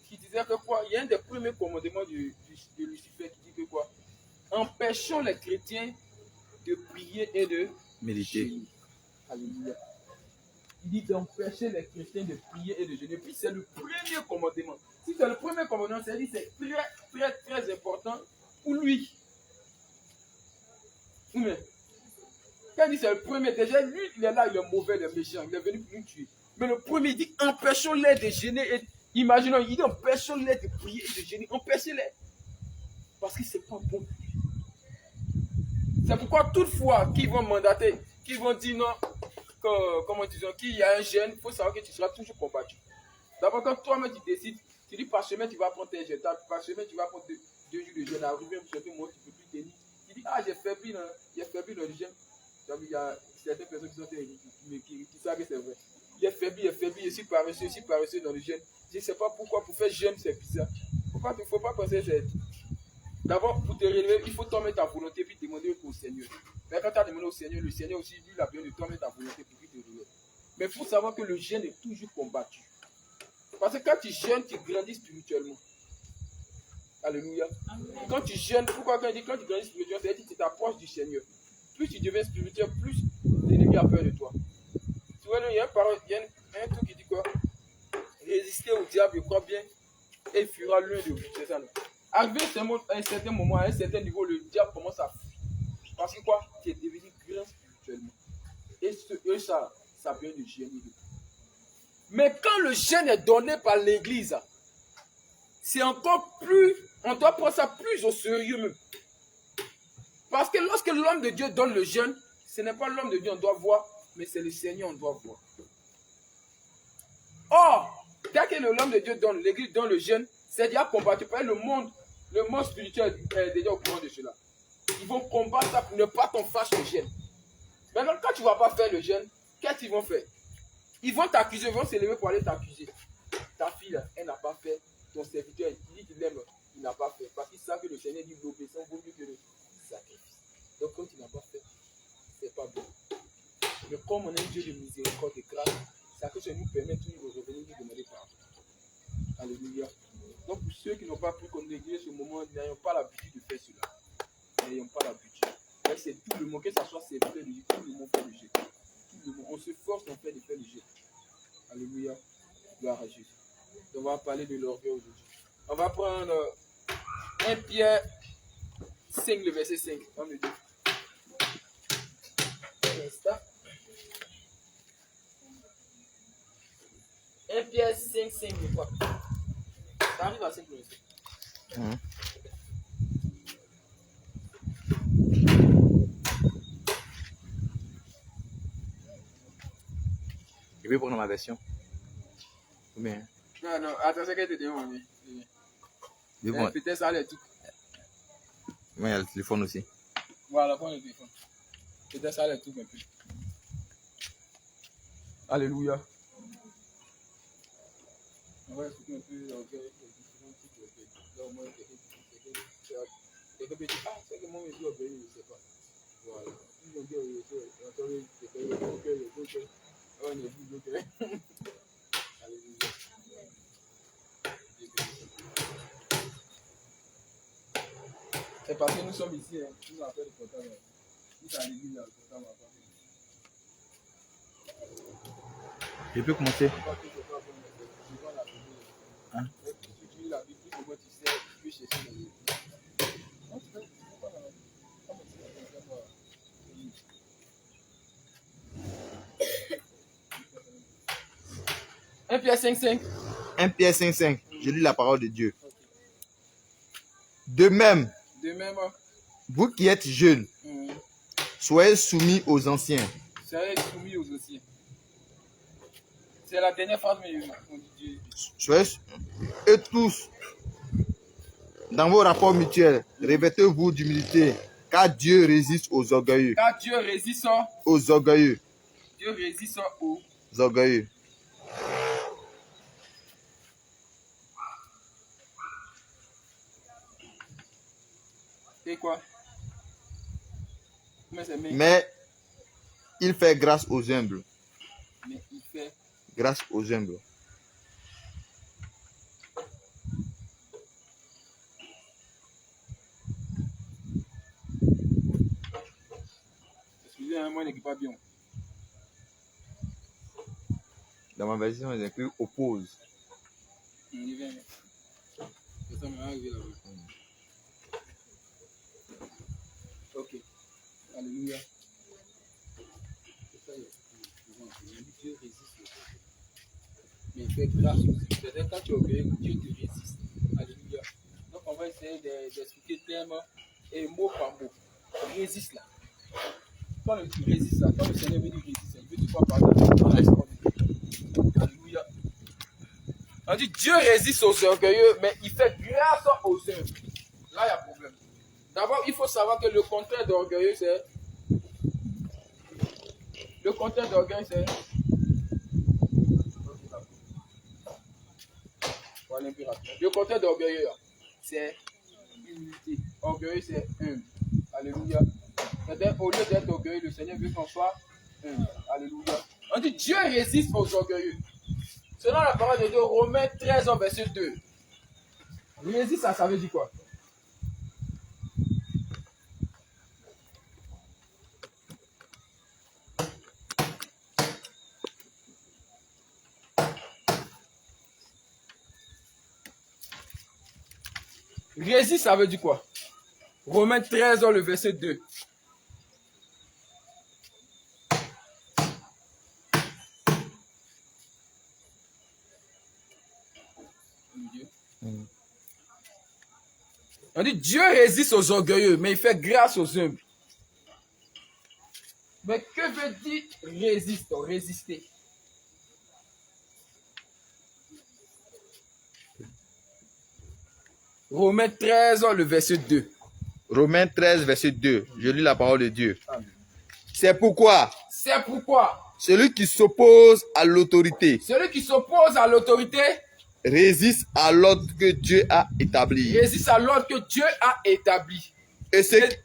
qui disait que quoi, il y a un des premiers commandements de Lucifer qui dit que quoi, empêchons les chrétiens de prier et de Méditer. jeûner. Alléluia. Il dit d'empêcher les chrétiens de prier et de jeûner. Puis c'est le premier commandement. Si c'est le premier commandement, c'est très important pour lui. Mais quand il dit c'est le premier, déjà lui il est là, il est mauvais, il est méchant, il est venu pour nous tuer. Mais le premier il dit empêchons-les de jeûner. Et imaginons, il dit empêchons-les de prier et de jeûner. Empêchez-les. Parce que c'est pas bon. C'est pourquoi toutefois qu'ils vont mandater, qu'ils vont dire non, comment disons, qu'il y a un jeûne, il faut savoir que tu seras toujours combattu. D'abord, quand toi-même tu décides, tu dis par semaine tu vas prendre tes jeûnes, par semaine tu vas prendre deux jours de jeûne, arriver un certain moment tu ne peux plus tenir. Tu dis ah j'ai faibli dans le jeûne. Il y a certaines personnes qui savent que c'est vrai. Il est faibli, je suis paresseux dans le jeûne. Je ne sais pas pourquoi, pour faire jeûne c'est bizarre. Il ne faut pas penser que c'est... D'abord, pour te relever, il faut tomber ta volonté puis demander au Seigneur. Mais quand tu as demandé au Seigneur, le Seigneur aussi, lui, il a besoin de tomber ta volonté pour qu'il te relève. Mais il faut savoir que le jeûne est toujours combattu. Parce que quand tu jeûnes, tu grandis spirituellement. Alléluia. Quand tu jeûnes, pourquoi quand tu grandis spirituellement, c'est-à-dire que tu t'approches du Seigneur. Plus tu deviens spirituel, plus l'ennemi a peur de toi. Tu vois, il y a un truc qui dit quoi? Résister au diable, je crois bien, et il fuira loin de vous. C'est ça, non? Arrivé à un certain moment, à un certain niveau, le diable commence à fuir. Parce que quoi? Tu es devenu grand spirituellement. Et ça vient de jeûner. Mais quand le jeûne est donné par l'église, c'est encore plus, on doit prendre ça plus au sérieux même. Parce que lorsque l'homme de Dieu donne le jeûne, ce n'est pas l'homme de Dieu on doit voir, mais c'est le Seigneur on doit voir. Or, dès que l'homme de Dieu donne, l'église donne le jeûne, c'est déjà combattu par le monde spirituel est déjà au courant de cela. Ils vont combattre ça pour ne pas qu'on fasse le jeûne. Maintenant, quand tu ne vas pas faire le jeûne, qu'est-ce qu'ils vont faire? Ils vont t'accuser, ils vont s'élever pour aller t'accuser. Ta fille, là, elle n'a pas fait. Ton serviteur, il dit qu'il aime, il n'a pas fait. Parce qu'il sait que le Seigneur dit l'obéissance vaut mieux que le sacrifice. Donc, quand tu n'as pas fait, c'est pas bon. Mais comme on a un Dieu de miséricorde et de grâce, ça que ça nous permet toujours de revenir nous demander pardon. Alléluia. Donc, pour ceux qui n'ont pas pu connaître ce moment, n'ayons pas l'habitude de faire cela. N'ayons pas l'habitude. C'est tout le monde, que ce soit serviteur de Dieu, tout le monde fait le jeu. Tout le monde. On se force en fait de faire le jeu. Alléluia. Gloire à Jésus. On va parler de l'orgueil aujourd'hui. On va prendre 1 Pierre 5, le verset 5. On me dit. 1 Pierre 5, 5, je crois. Ça arrive à 5 le verset. Je vais prendre ma version. Combien? Non, attends, c'est qu'elle te demande. Peut-être ça allait tout. Mais il y a le téléphone aussi. Voilà, prends le téléphone. Peut-être ça allait tout un peu. Alléluia. On va expliquer un peu l'orgueil, les différents types d'orgueil. Là, au moins, quelqu'un peut dire, ah, c'est que moi, je suis orgueilleux, je ne sais pas. Voilà. Si l'orgueil, on est vu, Alléluia. C'est parce que nous sommes ici, hein. Nous avons fait le portable. Nous sommes à l'église, là, le portable va pas. Je peux commencer. Hein? Tu lis la Bible, comment tu sais, tu peux chercher dans le... Non, tu peux pas la... Un Pierre 5,5. 1 Pierre 5,5. Je lis la parole de Dieu. De même, vous qui êtes jeunes, soyez soumis aux anciens. Soyez soumis aux anciens. C'est la dernière phrase, mais on dit. Soyez et tous, dans vos rapports mutuels, revêtez-vous d'humilité, car Dieu résiste aux orgueilleux. Car Dieu résiste aux orgueilleux. Dieu résiste aux orgueilleux. Et quoi? Mais il fait grâce aux humbles. Mais il fait Grâce aux humbles. excusez moi n'est pas bien. Dans ma version, il écrit oppose. Il vient. Ça m'est arrivé là. Ok. Alléluia. Dieu résiste. Mais il fait grâce aussi. C'est-à-dire quand tu es orgueilleux, Dieu te résiste. Alléluia. Donc on va essayer d'expliquer terme et mot par mot. Résiste là. Quand tu résistes là, quand le Seigneur veut dire résiste, il veut que tu sois pardonné. Alléluia. On dit Dieu résiste aux orgueilleux, mais il fait grâce aux humbles. Là, il y a problème. D'abord, il faut savoir que le contraire d'orgueilleux, c'est. Le contraire d'orgueil, c'est. Le contraire d'orgueilleux, c'est humilité. Orgueilleux, c'est humble. Alléluia. C'est-à-dire, au lieu d'être orgueilleux, le Seigneur veut qu'on soit humble. Alléluia. On dit Dieu résiste aux orgueilleux. Selon la parole de Dieu, Romains 13, verset 2. Résiste, ça veut dire quoi? Résiste, ça veut dire quoi? Romains 13, le verset 2. On dit Dieu résiste aux orgueilleux, mais il fait grâce aux humbles. Mais que veut dire résiste, résister? Romains 13, le verset 2. Romains 13, verset 2. Je lis la parole de Dieu. Amen. C'est pourquoi celui qui s'oppose à l'autorité résiste à l'ordre que Dieu a établi. Et c'est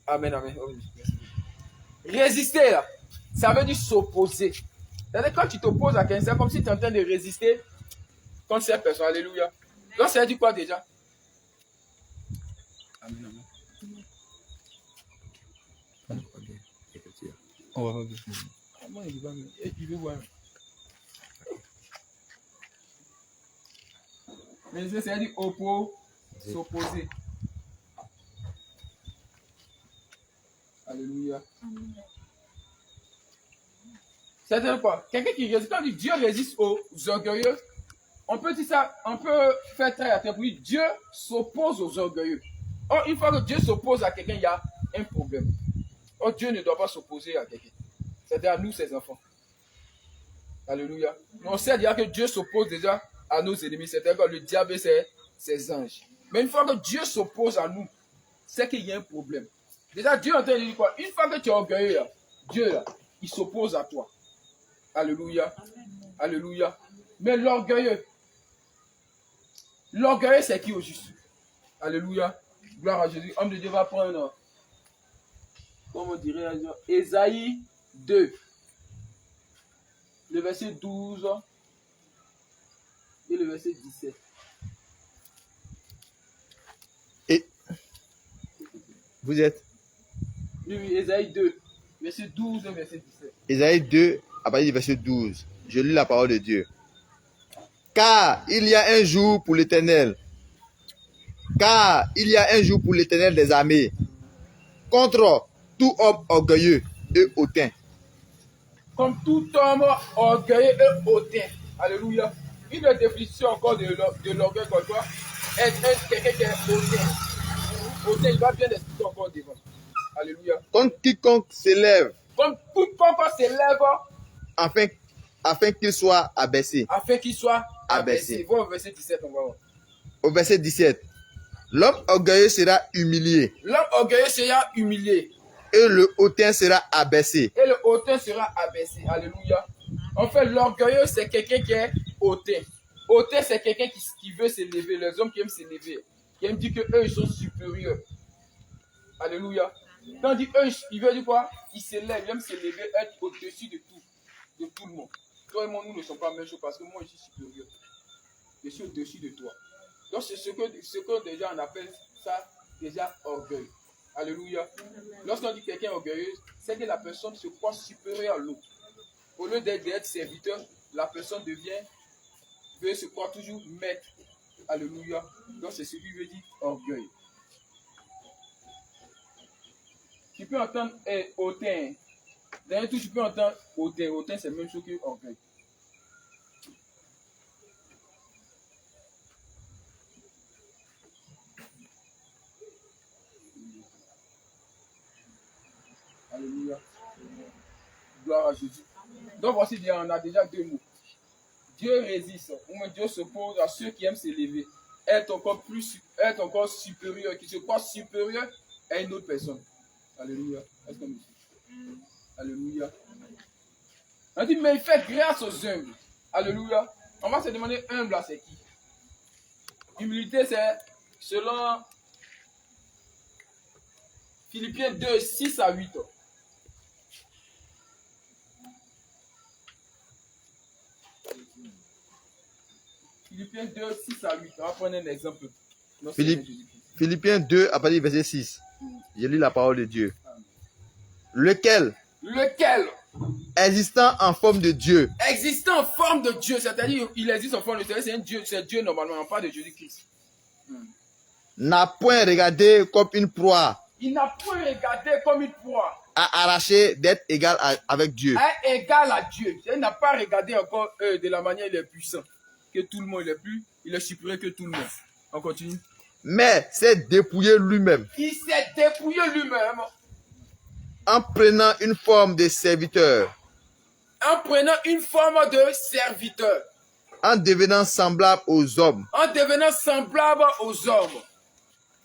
Amen, amen. Résister, là, ça veut dire s'opposer. C'est-à-dire quand tu t'opposes à quelqu'un, c'est comme si tu es en train de résister contre cette personne. Alléluia. Donc ça veut dire quoi déjà? Amen, amen. on va voir. Moi, il veut voir. Mais ça veut dire s'opposer. Alléluia. C'est-à-dire quoi? Quelqu'un qui résiste, quand on dit Dieu résiste aux orgueilleux, on peut dire ça, on peut faire très attention. Oui, Dieu s'oppose aux orgueilleux. Or, une fois que Dieu s'oppose à quelqu'un, il y a un problème. Or, Dieu ne doit pas s'opposer à quelqu'un. C'est-à-dire à nous, ses enfants. Alléluia. On sait déjà que Dieu s'oppose déjà à nos ennemis. C'est-à-dire que le diable, c'est ses anges. Mais une fois que Dieu s'oppose à nous, c'est qu'il y a un problème. Déjà, Dieu est en train de dire quoi? Une fois que tu es orgueilleux, Dieu, là, il s'oppose à toi. Alléluia. Alléluia. Mais l'orgueilleux, c'est qui au juste? Alléluia. Gloire à Jésus. Homme de Dieu va prendre, comment on dirait, Ésaïe 2, le verset 12 et le verset 17. Et vous êtes Oui, Ésaïe 2, verset 12 et verset 17. Ésaïe 2, à partir du verset 12. Je lis la parole de Dieu. Car il y a un jour pour l'Éternel. Car il y a un jour pour l'Éternel des armées. Contre tout homme orgueilleux et hautain. Comme tout homme orgueilleux et hautain. Alléluia. Une définition encore de l'orgueil comme toi. Être quelqu'un qui est hautain. Hautain, il va bien expliquer encore devant. Alléluia. Contre quiconque s'élève. Comme quiconque s'élève. Afin qu'il soit abaissé. Afin qu'il soit abaissé. Voilà au verset 17, on va voir. Au verset 17. L'homme orgueilleux sera humilié. L'homme orgueilleux sera humilié. Et le hautain sera abaissé. Et le hautain sera abaissé. Alléluia. En fait, l'orgueilleux, c'est quelqu'un qui est hautain. Hautain, c'est quelqu'un qui veut s'élever. Les hommes qui aiment s'élever. Qui aiment dire qu'eux, ils sont supérieurs. Alléluia. Quand on dit un, il veut dire quoi? Il s'élève, il aime s'élever, être au-dessus de tout le monde. Toi et moi, nous ne sommes pas la même chose parce que moi, je suis supérieur. Je suis au-dessus de toi. Donc, c'est ce que déjà on appelle ça, déjà, orgueil. Alléluia. Lorsqu'on dit quelqu'un est orgueilleux, c'est que la personne se croit supérieure à l'autre. Au lieu d'être serviteur, la personne veut se croire toujours maître. Alléluia. Donc, c'est ce qui veut dire orgueil. Tu peux entendre hautain. D'ailleurs, tu peux entendre hautain. Hautain, c'est la même chose que orgueil. Alléluia. Gloire à Jésus. Donc, voici, on a déjà deux mots. Dieu résiste, ou Dieu s'oppose à ceux qui aiment s'élever, être encore supérieur, qui se croit supérieur à une autre personne. Alléluia. Est-ce qu'on me dit? Alléluia. On dit, mais il fait grâce aux humbles. Alléluia. On va se demander, humble, c'est qui? Humilité, c'est selon Philippiens 2, 6 à 8. Philippiens 2, 6 à 8. On va prendre un exemple. Philippiens 2, à partir du verset 6. Je lis la parole de Dieu. Lequel, existant en forme de Dieu, c'est-à-dire il existe en forme de Dieu, c'est Dieu normalement, on parle de Jésus-Christ. n'a point regardé comme une proie. Il n'a point regardé comme une proie. À arracher d'être égal avec Dieu. Égal à Dieu. Il n'a pas regardé encore de la manière il est puissant. Que tout le monde il est supérieur que tout le monde. On continue. Mais s'est dépouillé lui-même. Il s'est dépouillé lui-même. En prenant une forme de serviteur. En prenant une forme de serviteur. En devenant semblable aux hommes.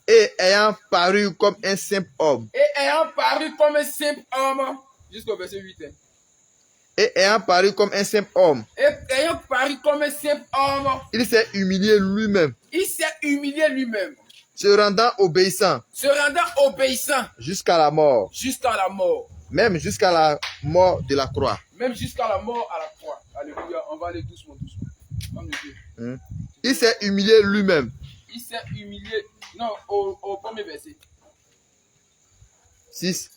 Et ayant paru comme un simple homme. Jusqu'au verset 8. Et ayant paru comme un simple homme. Il s'est humilié lui-même. Se rendant obéissant. Jusqu'à la mort. Même jusqu'à la mort de la croix. Alléluia. On va aller doucement. Il s'est humilié lui-même. Non, au premier verset. 6.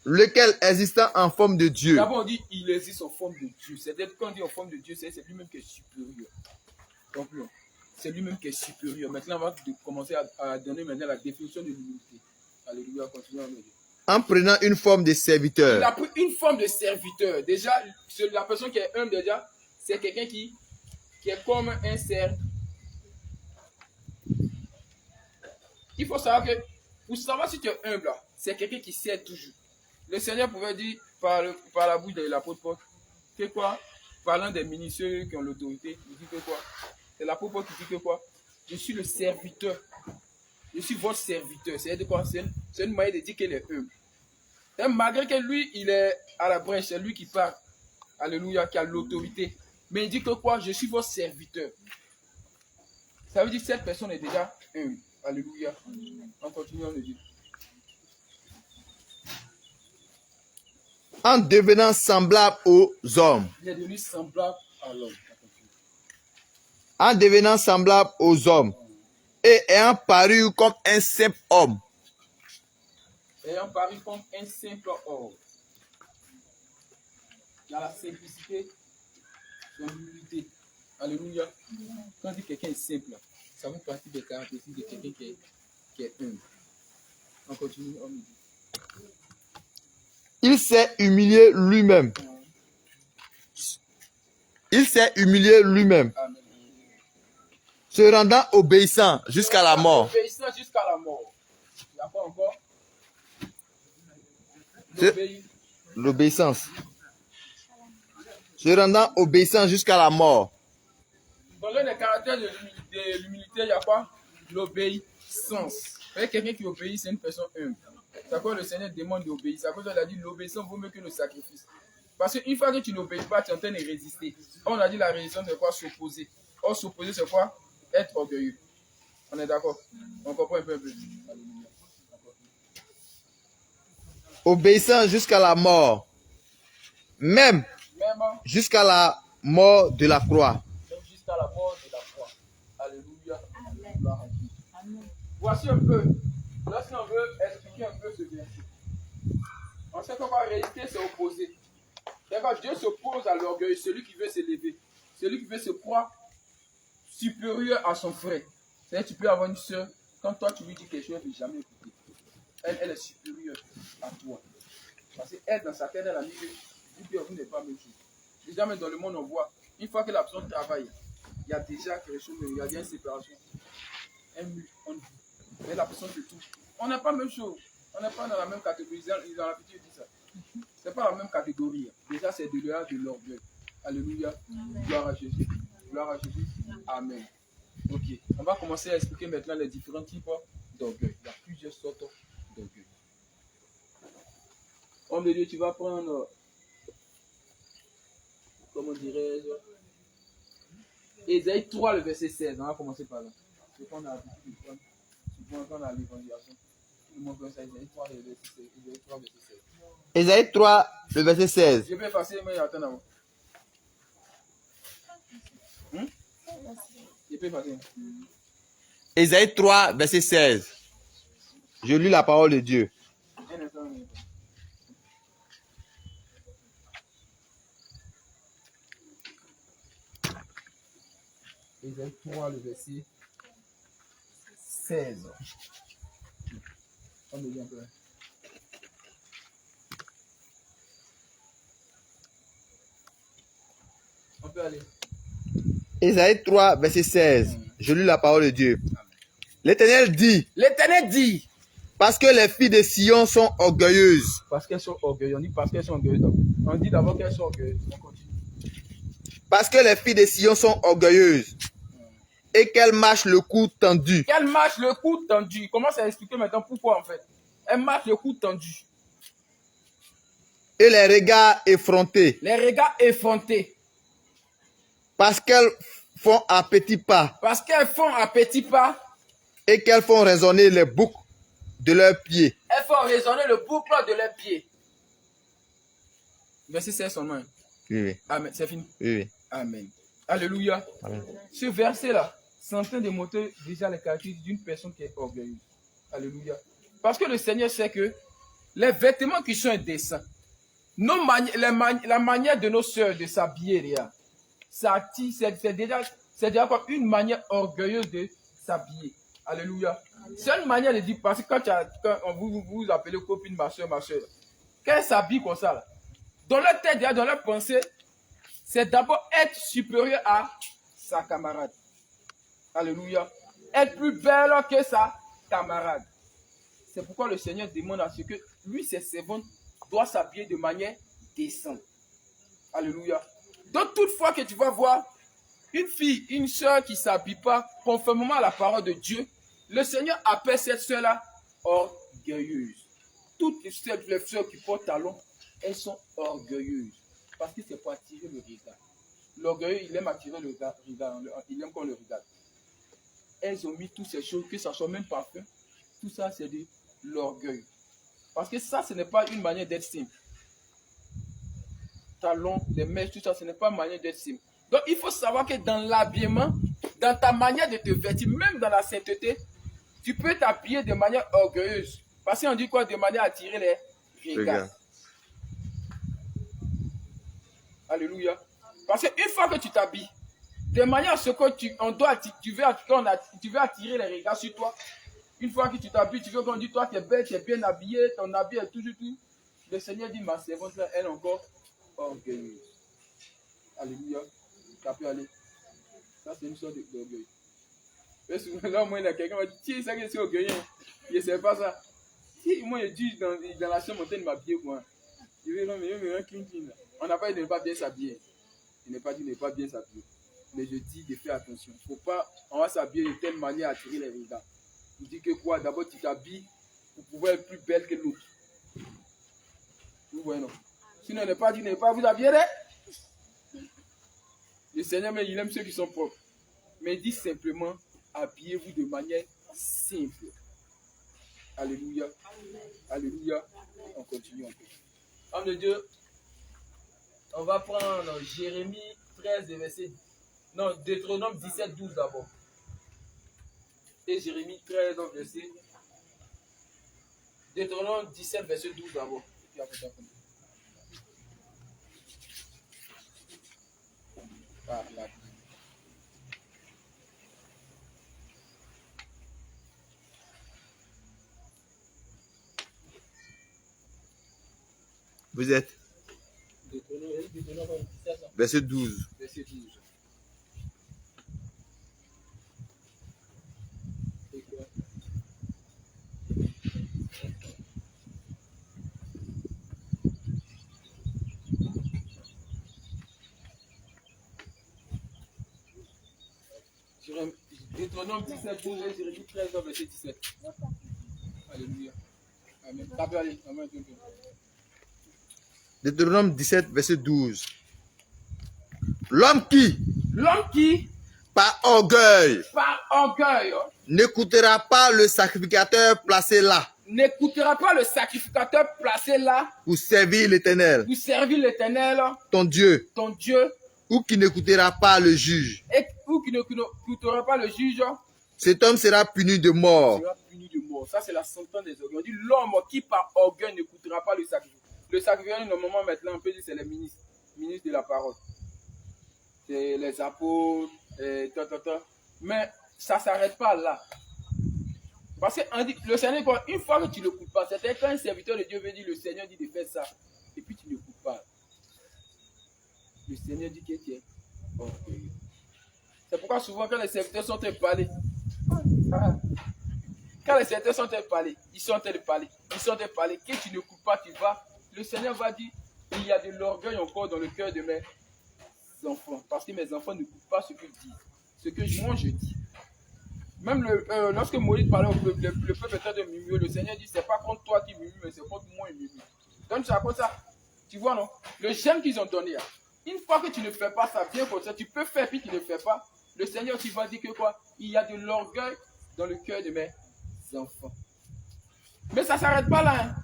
Lequel existant en forme de Dieu. D'abord on dit il existe en forme de Dieu. C'est-à-dire quand on dit en forme de Dieu, c'est lui-même qui est supérieur. Comprenez? C'est lui-même qui est supérieur. Maintenant, on va commencer à donner maintenant la définition de l'humilité. Alléluia, continuons. En prenant une forme de serviteur. Il a pris une forme de serviteur. Déjà, la personne qui est humble, déjà, c'est quelqu'un qui est comme un serviteur. Il faut savoir que, pour savoir si tu es humble, c'est quelqu'un qui sert toujours. Le Seigneur pouvait dire par la bouche de l'apôtre Paul que quoi? Parlant des ministres qui ont l'autorité, il dit que quoi? C'est l'apôtre Paul qui dit que quoi? Je suis le serviteur. Je suis votre serviteur. C'est quoi? C'est une manière de dire qu'il est humble. Et malgré que lui, il est à la brèche, c'est lui qui parle. Alléluia, qui a l'autorité. Mais il dit que quoi? Je suis votre serviteur. Ça veut dire que cette personne est déjà humble. Alléluia. On continue, on le dit. En devenant semblable aux hommes. Il est devenu semblable à l'homme. En devenant semblable aux hommes. Et ayant paru comme un simple homme. Ayant paru comme un simple homme. Dans la simplicité, dans l'humilité. Alléluia. Quand on dit quelqu'un est simple, ça fait partie des caractéristiques de quelqu'un qui est humble. On continue, on dit. Il s'est humilié lui-même. Il s'est humilié lui-même. Se rendant obéissant jusqu'à la mort. Obéissant jusqu'à la mort. Il n'y a pas encore. L'obéissance. Se rendant obéissant jusqu'à la mort. Dans l'un des caractères de l'humilité, il y a quoi? L'obéissance. Quelqu'un qui obéit, c'est une personne humble. C'est quoi le Seigneur demande d'obéir. C'est quoi il a dit l'obéissance vaut mieux que le sacrifice. Parce qu'une fois que tu n'obéis pas, tu es en train de résister. On a dit la résistance, c'est quoi? S'opposer. Or, s'opposer, c'est quoi? Être orgueilleux. On est d'accord? On comprend un peu. obéissant jusqu'à la mort, même jusqu'à la mort de la croix. Même jusqu'à la mort de la croix. Alléluia. Voici un peu, lorsqu'on veut expliquer un peu ce verset, on sait qu'on va résister, c'est opposé. D'accord, Dieu s'oppose à l'orgueil, celui qui veut s'élever, celui qui veut se croire supérieur à son frère. C'est-à-dire, tu peux avoir une soeur, quand toi tu lui dis quelque chose, elle ne veut jamais écouter. Elle est supérieure à toi. Parce qu'elle, dans sa tête, elle a mis que vous n'êtes pas même chose. Déjà, même dans le monde, on voit, une fois que la personne travaille, il y a déjà quelque chose, il y a une séparation. Mais la personne se touche. On n'est pas même chose. On n'est pas dans la même catégorie. Ils ont l'habitude de dire ça. Ce n'est pas la même catégorie. Déjà, c'est de l'orgueil. Alléluia. Gloire à Jésus. Gloire à Jésus. Amen. Ok. On va commencer à expliquer maintenant les différents types d'orgueil. Il y a plusieurs sortes d'orgueil. Homme de Dieu, tu vas prendre, comment dirais-je, Ésaïe 3, le verset 16. On va commencer par là. C'est qu'on a l'habitude de prendre. Souvent, quand on a l'évangélisation, tout le monde connaît ça. Ésaïe 3, le verset 16. Ésaïe 3, le verset 16. Je vais passer, mais attends d'abord. Je peux passer. Ésaïe 3, verset 16. Je lis la parole de Dieu. Un instant. Ésaïe 3, le verset 16. On me dit un peu. On peut aller. Ésaïe 3, verset 16. Je lis la parole de Dieu. L'Éternel dit, parce que les filles de Sion sont orgueilleuses. Parce qu'elles sont orgueilleuses. On dit parce qu'elles sont orgueilleuses. On dit d'abord qu'elles sont orgueilleuses. On continue. Parce que les filles de Sion sont orgueilleuses. Et qu'elles marchent le cou tendu. Qu'elles marchent le cou tendu. Commence à expliquer maintenant pourquoi en fait. Elles marchent le cou tendu. Et les regards effrontés. Les regards effrontés. Parce qu'elles font à petits pas. Parce qu'elles font à petits pas. Et qu'elles font résonner les boucles de leurs pieds. Elles font résonner le boucle de leurs pieds. Verset 16 seulement. Oui. Amen. C'est fini. Oui. Amen. Alléluia. Amen. Ce verset-là, c'est en train de montrer déjà les caractéristiques d'une personne qui est orgueilleuse. Alléluia. Parce que le Seigneur sait que les vêtements qui sont indécents, la manière de nos sœurs de s'habiller, c'est déjà comme une manière orgueilleuse de s'habiller. Alléluia. C'est une manière de dire, parce que quand vous appelez copine, ma soeur, qu'elle s'habille comme ça, là, dans leur tête, dans leur pensée, c'est d'abord être supérieur à sa camarade. Alléluia. Être plus belle que sa camarade. C'est pourquoi le Seigneur demande à ce que lui, ses servantes, doivent s'habiller de manière décente. Alléluia. Donc, toutefois que tu vas voir une fille, une soeur qui ne s'habille pas conformément à la parole de Dieu, le Seigneur appelle cette soeur-là orgueilleuse. Toutes les soeurs qui portent talons, elles sont orgueilleuses. Parce que c'est pour attirer le regard. L'orgueilleux, il aime attirer le regard. Il aime qu'on le regarde. Elles ont mis toutes ces choses, que ça soit même parfum. Tout ça, c'est de l'orgueil. Parce que ça, ce n'est pas une manière d'être simple. Talons, les mèches, tout ça, ce n'est pas une manière d'être simple. Donc, il faut savoir que dans l'habillement, dans ta manière de te vêtir, même dans la sainteté, tu peux t'habiller de manière orgueilleuse. Parce qu'on dit quoi? De manière à attirer les regards. Alléluia. Parce qu'une fois que tu t'habilles, de manière à ce que tu veux attirer les regards sur toi. Une fois que tu t'habilles, tu veux qu'on dise, toi, tu es belle, tu es bien habillée, ton habit est toujours tout. Le Seigneur dit, ma servante, elle est encore orgueilleuse. Alléluia. Ça peut aller. Ça, c'est une sorte d'orgueil. Mais souvent, là, moi, il y a quelqu'un qui m'a dit, tiens, ça, c'est orgueilleux. Je ne sais pas ça. Si moi, je dis dans la chambre, on m'a m'habiller, moi. Je vais me clean. On n'a pas dit de ne pas bien s'habiller. Je n'ai pas dit de ne pas bien s'habiller. Mais je dis de faire attention. Faut pas, on va s'habiller de telle manière à attirer les regards. Je dis que quoi? D'abord, tu t'habilles pour pouvoir être plus belle que l'autre. Vous voyez, non? Sinon, on n'est pas dit de ne pas vous habiller. Le Seigneur, mais il aime ceux qui sont propres. Mais il dit simplement, habillez-vous de manière simple. Alléluia. Alléluia. On continue encore. Homme de Dieu, on va prendre Jérémie 13, verset. Non, Deutéronome 17, 12 d'abord. Et Jérémie 13, verset. Deutéronome 17, verset 12 d'abord. Ah, là. Vous êtes Deutéronome 17, verset 12. verset 12. C'est quoi? Deutéronome 17, 12 et Jérémie 13, verset 17. Alléluia. Amen. Allez, amen. Deutéronome 17, verset 12. L'homme qui, par orgueil, n'écoutera pas le sacrificateur placé là n'écoutera pas le sacrificateur placé là pour servir l'Éternel, ton Dieu, ou qui n'écoutera pas le juge, ou qui n'écoutera pas le juge, cet homme sera puni de mort. sera puni de mort. Ça, c'est la sentence des orgueils. On dit l'homme qui par orgueil n'écoutera pas le sacrificateur. Le sacrificateur, normalement, maintenant, on peut dire c'est les ministres de la parole. C'est les apôtres, mais ça ne s'arrête pas là. Parce que le Seigneur, une fois que tu ne l'écoutes pas, c'est quand un serviteur de Dieu veut dire le Seigneur dit de faire ça, et puis tu n'écoutes pas. Le Seigneur dit que tu es orgueilleux. C'est pourquoi souvent quand les serviteurs sont en train de parler, ils sont en train de parler, que tu n'écoutes pas, tu vas, le Seigneur va dire, il y a de l'orgueil encore dans le cœur de mes enfants, parce que mes enfants n'écoutent pas ce que je dis, ce que moi je dis. Même lorsque Moïse parlait au peuple, le peuple était de murmurer, le Seigneur dit, c'est pas contre toi qui murmure, mais c'est contre moi qui murmure. Donc c'est à cause de ça, tu vois non, le j'aime qu'ils ont donné, une fois que tu ne fais pas ça, bien comme ça, tu peux faire puis tu ne fais pas, le Seigneur tu vas dire que quoi, il y a de l'orgueil dans le cœur de mes enfants. Mais ça ne s'arrête pas là, hein.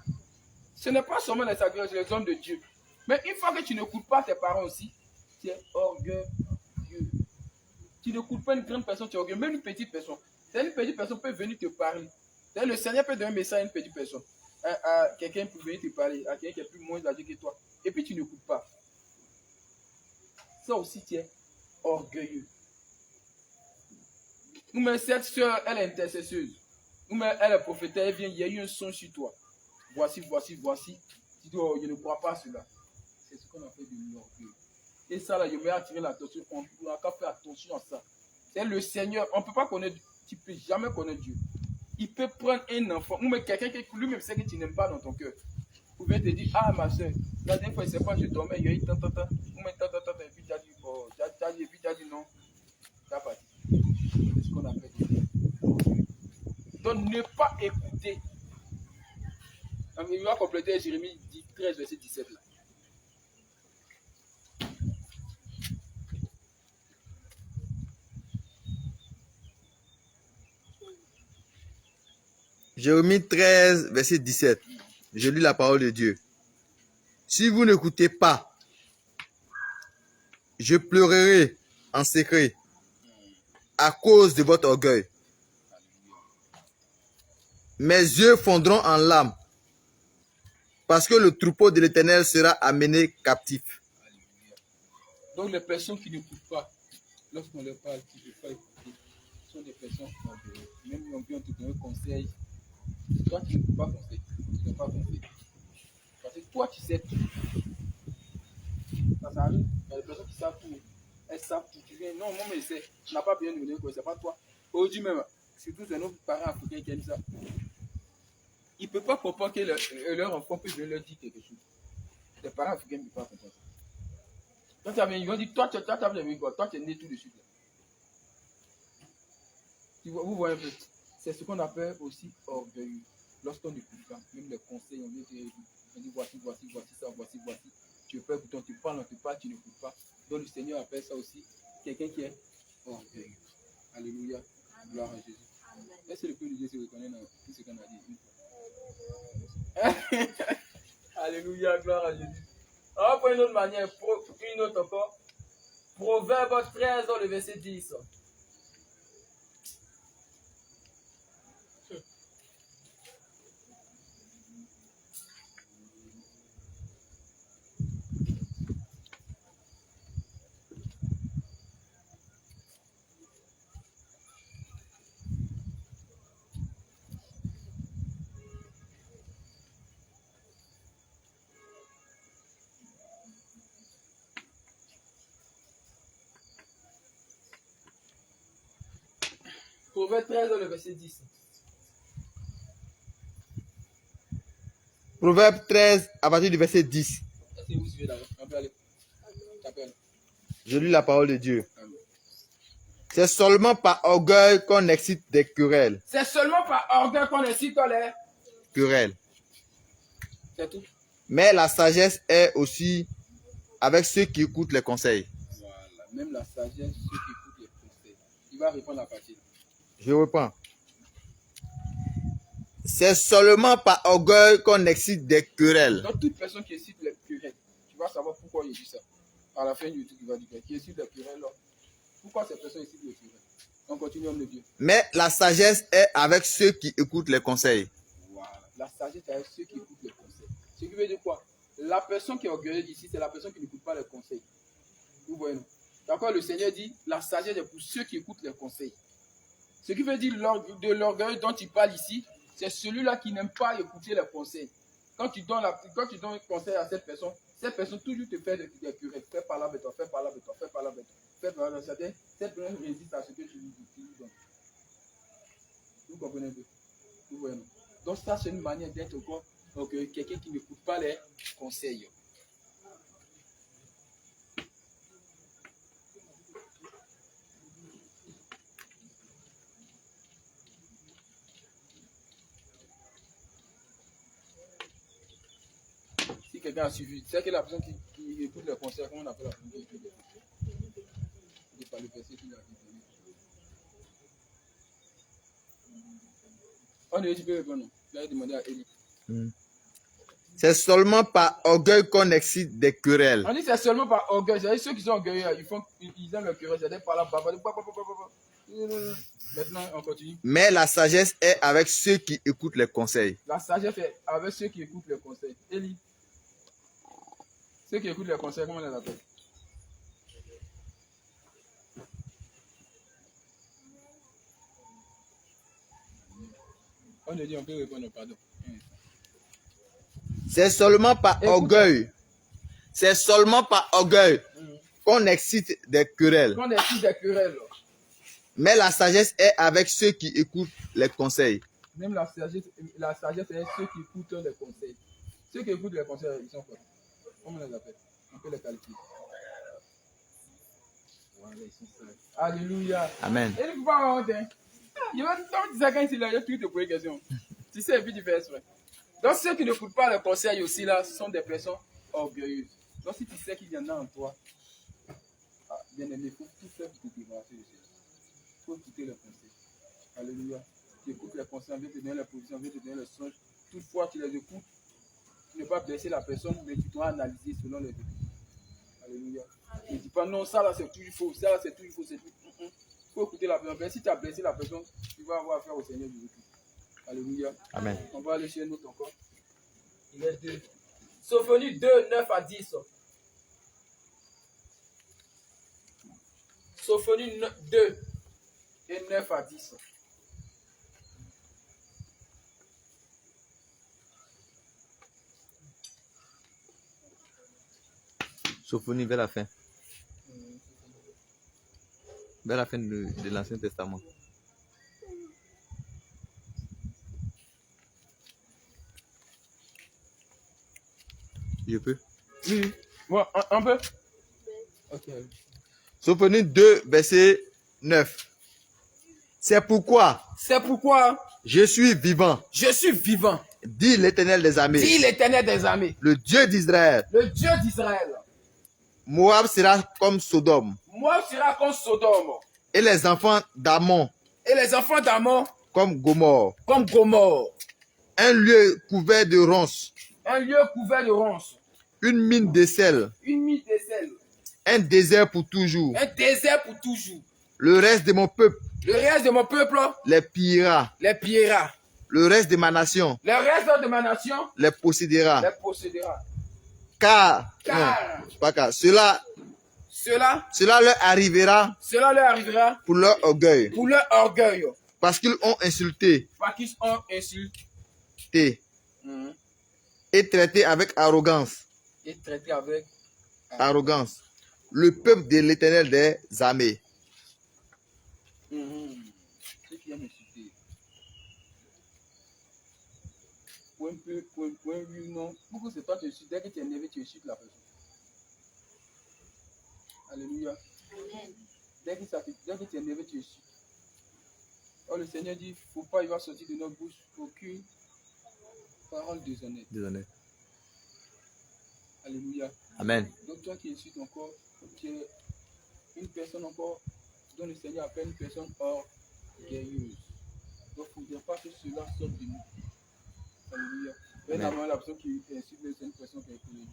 Ce n'est pas seulement les sacrifices, les hommes de Dieu. Mais une fois que tu n'écoutes pas tes parents aussi, tu es orgueilleux. Tu n'écoutes pas une grande personne, tu es orgueilleux. Même une petite personne. Une petite personne peut venir te parler. Le Seigneur peut donner un message à une petite personne. À quelqu'un peut venir te parler, à quelqu'un qui est plus moins âgé que toi. Et puis tu n'écoutes pas. Ça aussi, tu es orgueilleux. Ou même cette soeur, elle est intercesseuse. Ou même elle est prophétesse, elle vient, il y a eu un son sur toi. Voici. Tu dis, oh, je ne crois pas à cela. C'est ce qu'on appelle de l'orgueil. Et ça, là, je vais attirer l'attention. On n'a qu'à faire attention à ça. C'est le Seigneur. On ne peut pas connaître, tu ne peux jamais connaître Dieu. Il peut prendre un enfant, ou même quelqu'un qui lui-même sait que tu n'aimes pas dans ton cœur. Vous pouvez te dire, ah, ma soeur, la dernière fois, je ne sais pas, je dormais, il y a eu tant, ou même tant, et puis tu as dit, oh, et puis tu as dit non. Tu as parti. C'est ce qu'on appelle. Donc, ne pas écouter. Il va compléter Jérémie 13, verset 17 là. Jérémie 13, verset 17. Je lis la parole de Dieu. Si vous n'écoutez pas, je pleurerai en secret à cause de votre orgueil. Mes yeux fondront en larmes parce que le troupeau de l'Éternel sera amené captif. Donc les personnes qui n'écoutent pas, lorsqu'on leur parle, qui ne veulent pas écouter, sont des personnes orgueilleuses. Même si on peut te donner un conseil, toi tu n'écoutes pas conseil, tu n'as pas conseil. Parce que toi tu sais tout. Ça arrive, il y a des personnes qui savent tout. Elles savent tout. Tu viens, non, moi mais je sais, tu n'as pas bien donné quoi, c'est pas toi. Aujourd'hui même, surtout c'est nos parents africains qui aiment ça. Ils ne peuvent pas comprendre que leur enfant peut venir leur dire quelque chose. Les parents africains ne peuvent pas comprendre ça. Donc, ils vont dire, toi, tu es né tout de suite. Vous voyez un peu, c'est ce qu'on appelle aussi orgueil. Lorsqu'on n'écoute pas, même les conseils, on dit voici ça, voici. Tu peux écouter, tu parles, on te parle, tu n'écoutes pas. Donc le Seigneur appelle ça aussi quelqu'un qui est orgueilleux. Alléluia. Gloire à Jésus. Est-ce que le peuple de Dieu se reconnaît dans tout ce qu'on a dit? Alléluia, gloire à Jésus. On va prendre une autre manière, une autre encore. Proverbe 13, le verset 10. Proverbe 13, le verset 10. Proverbe 13, à partir du verset 10. Si vous suivez d'abord, on peut aller. Je lis la parole de Dieu. C'est seulement par orgueil qu'on excite des querelles. C'est seulement par orgueil qu'on excite les Querelles. C'est tout. Mais la sagesse est aussi avec ceux qui écoutent les conseils. Voilà. Même la sagesse, ceux qui écoutent les conseils. Il va répondre à partir. Je reprends. C'est seulement par orgueil qu'on excite des querelles. Donc, toute personne qui excite les querelles, tu vas savoir pourquoi il dit ça. À la fin du tout, il va dire qui excite les querelles là. Pourquoi ces personnes excitent les querelles? On continue, homme de Dieu. Mais la sagesse est avec ceux qui écoutent les conseils. Voilà. La sagesse est avec ceux qui écoutent les conseils. Ce qui veut dire quoi? La personne qui est orgueilleuse ici, c'est la personne qui n'écoute pas les conseils. Vous voyez, non? D'accord, le Seigneur dit, la sagesse est pour ceux qui écoutent les conseils. Ce qui veut dire de l'orgueil dont il parle ici, c'est celui-là qui n'aime pas écouter les conseils. Quand tu donnes un conseil à cette personne toujours te fait des querelles. Fais par là avec toi, fais par là avec toi, fais par là avec toi. Fais par là avec toi. Cette personne résiste à ce que tu lui donnes. Vous comprenez un peu? Vous voyez, non? Donc ça, c'est une manière d'être encore quelqu'un qui n'écoute pas les conseils. Si quelqu'un a suivi, c'est que la personne qui écoute les conseils, comment on appelle la personne qui écoute les conseils? C'est pas le verset qu'il a dit. On est tu peux répondre. Il a demandé à Élie. C'est seulement par orgueil qu'on excite des querelles. On dit c'est seulement par orgueil. C'est-à-dire ceux qui sont orgueilleux, ils aiment le querelle. C'est-à-dire par là, maintenant, on continue. Mais la sagesse est avec ceux qui écoutent les conseils. La sagesse est avec ceux qui écoutent les conseils. Élie. Ceux qui écoutent les conseils, comment on les appelle? On a dit on peut répondre, pardon. C'est seulement par orgueil. C'est seulement par orgueil qu'on excite des querelles. Qu'on excite des querelles. Mais la sagesse est avec ceux qui écoutent les conseils. Même la sagesse est ceux qui écoutent les conseils. Ceux qui écoutent les conseils, ils sont quoi? Comment on les appelle? On peut les qualifier. Voilà, ils sont sages. Alléluia. Amen. Et il ne faut pas honte. Il va te dire quand il a tout te poser question. Tu sais, et puis tu fais exprès. Donc ceux qui n'écoutent pas les conseils aussi là, sont des personnes orgueilleuses. Donc si tu sais qu'il y en a en toi, bien aimé, il faut tout faire pour te débarrasser de ça. Il faut écouter les conseils. Alléluia. Tu écoutes les conseils, on vient te donner les positions, on vient te donner les songes. Toutefois, tu les écoutes. Tu ne vas pas blesser la personne, mais tu dois analyser selon les écoutes. Alléluia. Ne dis pas non, ça là c'est toujours faux, ça là c'est toujours faux, c'est tout. Il faut écouter la personne. Si tu as blessé la personne, tu vas avoir affaire au Seigneur du Jésus. Alléluia. Amen. On va aller chez un autre encore. Il est 2. Sophonie 2, 9 à 10. Sophonie 2 et 9 à 10. Sophonie vers la fin. Vers la fin de l'Ancien Testament. Je peux? Oui. Ouais, un peu. Ok. Sophonie 2, verset 9. C'est pourquoi je suis vivant, Je suis vivant, dit l'Éternel des armées, dit l'Éternel des armées, le Dieu d'Israël. le Dieu d'Israël. Moab sera comme Sodome, Moi sera comme Sodome, et les enfants d'Ammon et les enfants d'Ammon comme Gomorrhe. comme Gomorrhe. Un lieu couvert de ronces. Un lieu couvert de ronces. Une mine de sel. Une mine de sel. Un désert pour toujours. Un désert pour toujours. Le reste de mon peuple Le reste de mon peuple les pillera. les pillera. Le reste de ma nation Le reste de ma nation les possédera. les possédera. Car, Car non, pas car, cela leur arrivera cela leur arrivera pour leur orgueil. pour leur orgueil. Parce qu'ils ont insulté Parce qu'ils ont insulté et traité avec arrogance. et traité avec Arrogance. Le peuple de l'Éternel des armées. ceux qui aiment insulter. Point oui, non. Pourquoi c'est toi qui insultes? Dès que tu es énervé, tu insultes la personne. Alléluia. Dès que tu es énervé, tu insultes. Oh, le Seigneur dit, faut pas, il va sortir de notre bouche aucune parole déshonnête. Désolé. Alléluia. Amen. Donc toi qui insultes encore, tu es une personne encore dont le Seigneur appelle une personne orgueilleuse. Donc il ne faudrait pas que cela sorte de nous. Alléluia. Vraiment, la personne qui insulte, c'est une personne qui est colérique.